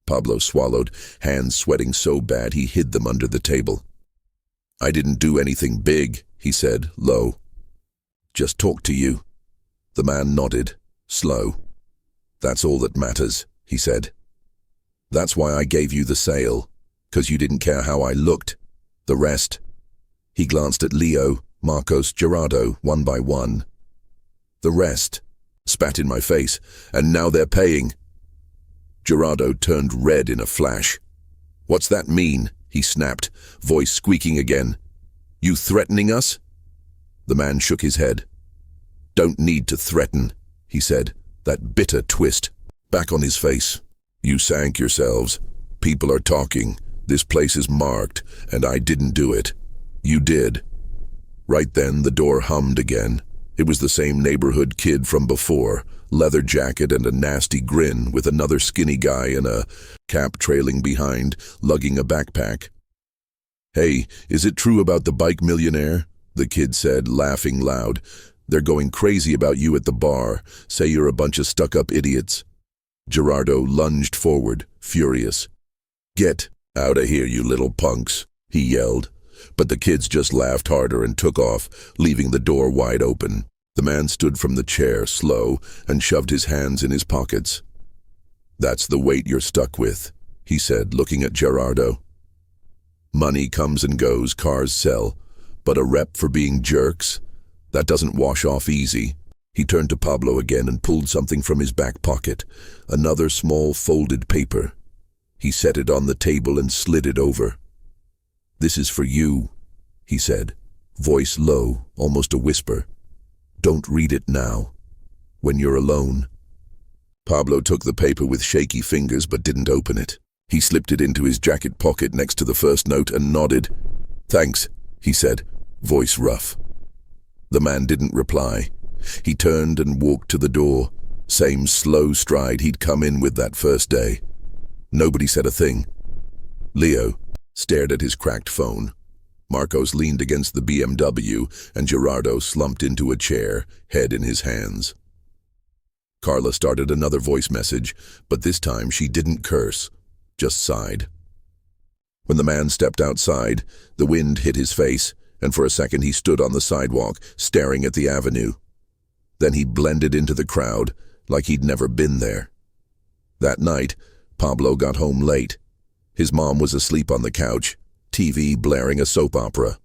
Pablo swallowed, hands sweating so bad he hid them under the table. "I didn't do anything big," he said, low. "Just talk to you." The man nodded, slow. "That's all that matters," he said. "That's why I gave you the sale, 'cause you didn't care how I looked. The rest, He glanced at Leo, Marcos, Gerardo, one by one. The rest spat in my face, and now they're paying. Gerardo turned red in a flash. What's that mean? He snapped, voice squeaking again. You threatening us? The man shook his head. Don't need to threaten, he said, that bitter twist back on his face. You sank yourselves. People are talking. This place is marked, and I didn't do it. You did. Right then, the door hummed again. It was the same neighborhood kid from before, leather jacket and a nasty grin, with another skinny guy in a cap trailing behind, lugging a backpack. Hey, is it true about the bike millionaire? The kid said, laughing loud. They're going crazy about you at the bar, say you're a bunch of stuck-up idiots. Gerardo lunged forward, furious. Get out of here, you little punks, he yelled. But the kids just laughed harder and took off, leaving the door wide open. The man stood from the chair, slow, and shoved his hands in his pockets. That's the weight you're stuck with, he said, looking at Gerardo. Money comes and goes, cars sell, but a rep for being jerks? That doesn't wash off easy. He turned to Pablo again and pulled something from his back pocket, another small folded paper. He set it on the table and slid it over. This is for you, he said, voice low, almost a whisper. Don't read it now, when you're alone. Pablo took the paper with shaky fingers but didn't open it. He slipped it into his jacket pocket next to the first note and nodded. Thanks, he said, voice rough. The man didn't reply. He turned and walked to the door, same slow stride he'd come in with that first day. Nobody said a thing. Leo stared at his cracked phone. Marcos leaned against the BMW, and Gerardo slumped into a chair, head in his hands. Carla started another voice message, but this time she didn't curse, just sighed. When the man stepped outside, the wind hit his face, and for a second he stood on the sidewalk, staring at the avenue. Then he blended into the crowd, like he'd never been there. That night, Pablo got home late. His mom was asleep on the couch, TV blaring a soap opera.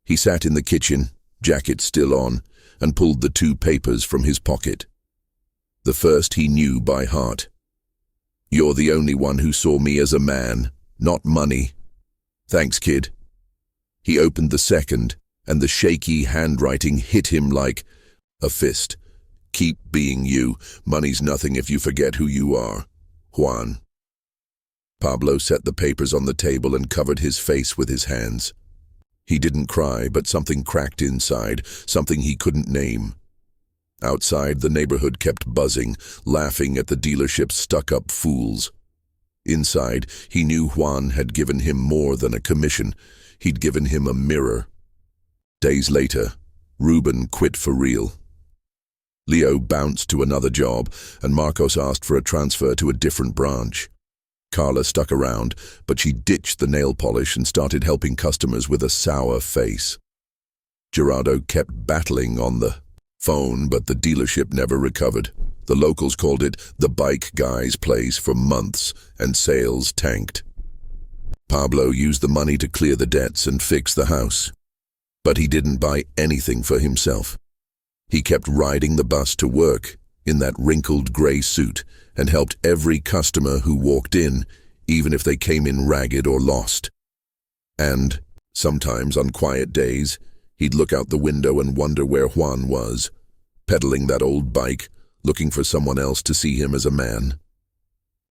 He sat in the kitchen, jacket still on, and pulled the 2 papers from his pocket. The first he knew by heart. You're the only one who saw me as a man, not money. Thanks, kid. He opened the second, and the shaky handwriting hit him like a fist. Keep being you. Money's nothing if you forget who you are. Juan. Pablo set the papers on the table and covered his face with his hands. He didn't cry, but something cracked inside, something he couldn't name. Outside, the neighborhood kept buzzing, laughing at the dealership's stuck-up fools. Inside, he knew Juan had given him more than a commission. He'd given him a mirror. Days later, Ruben quit for real. Leo bounced to another job, and Marcos asked for a transfer to a different branch. Carla stuck around, but she ditched the nail polish and started helping customers with a sour face. Gerardo kept battling on the phone, but the dealership never recovered. The locals called it the bike guy's place for months, and sales tanked. Pablo used the money to clear the debts and fix the house. But he didn't buy anything for himself. He kept riding the bus to work in that wrinkled gray suit and helped every customer who walked in, even if they came in ragged or lost. And, sometimes on quiet days, he'd look out the window and wonder where Juan was, pedaling that old bike, looking for someone else to see him as a man.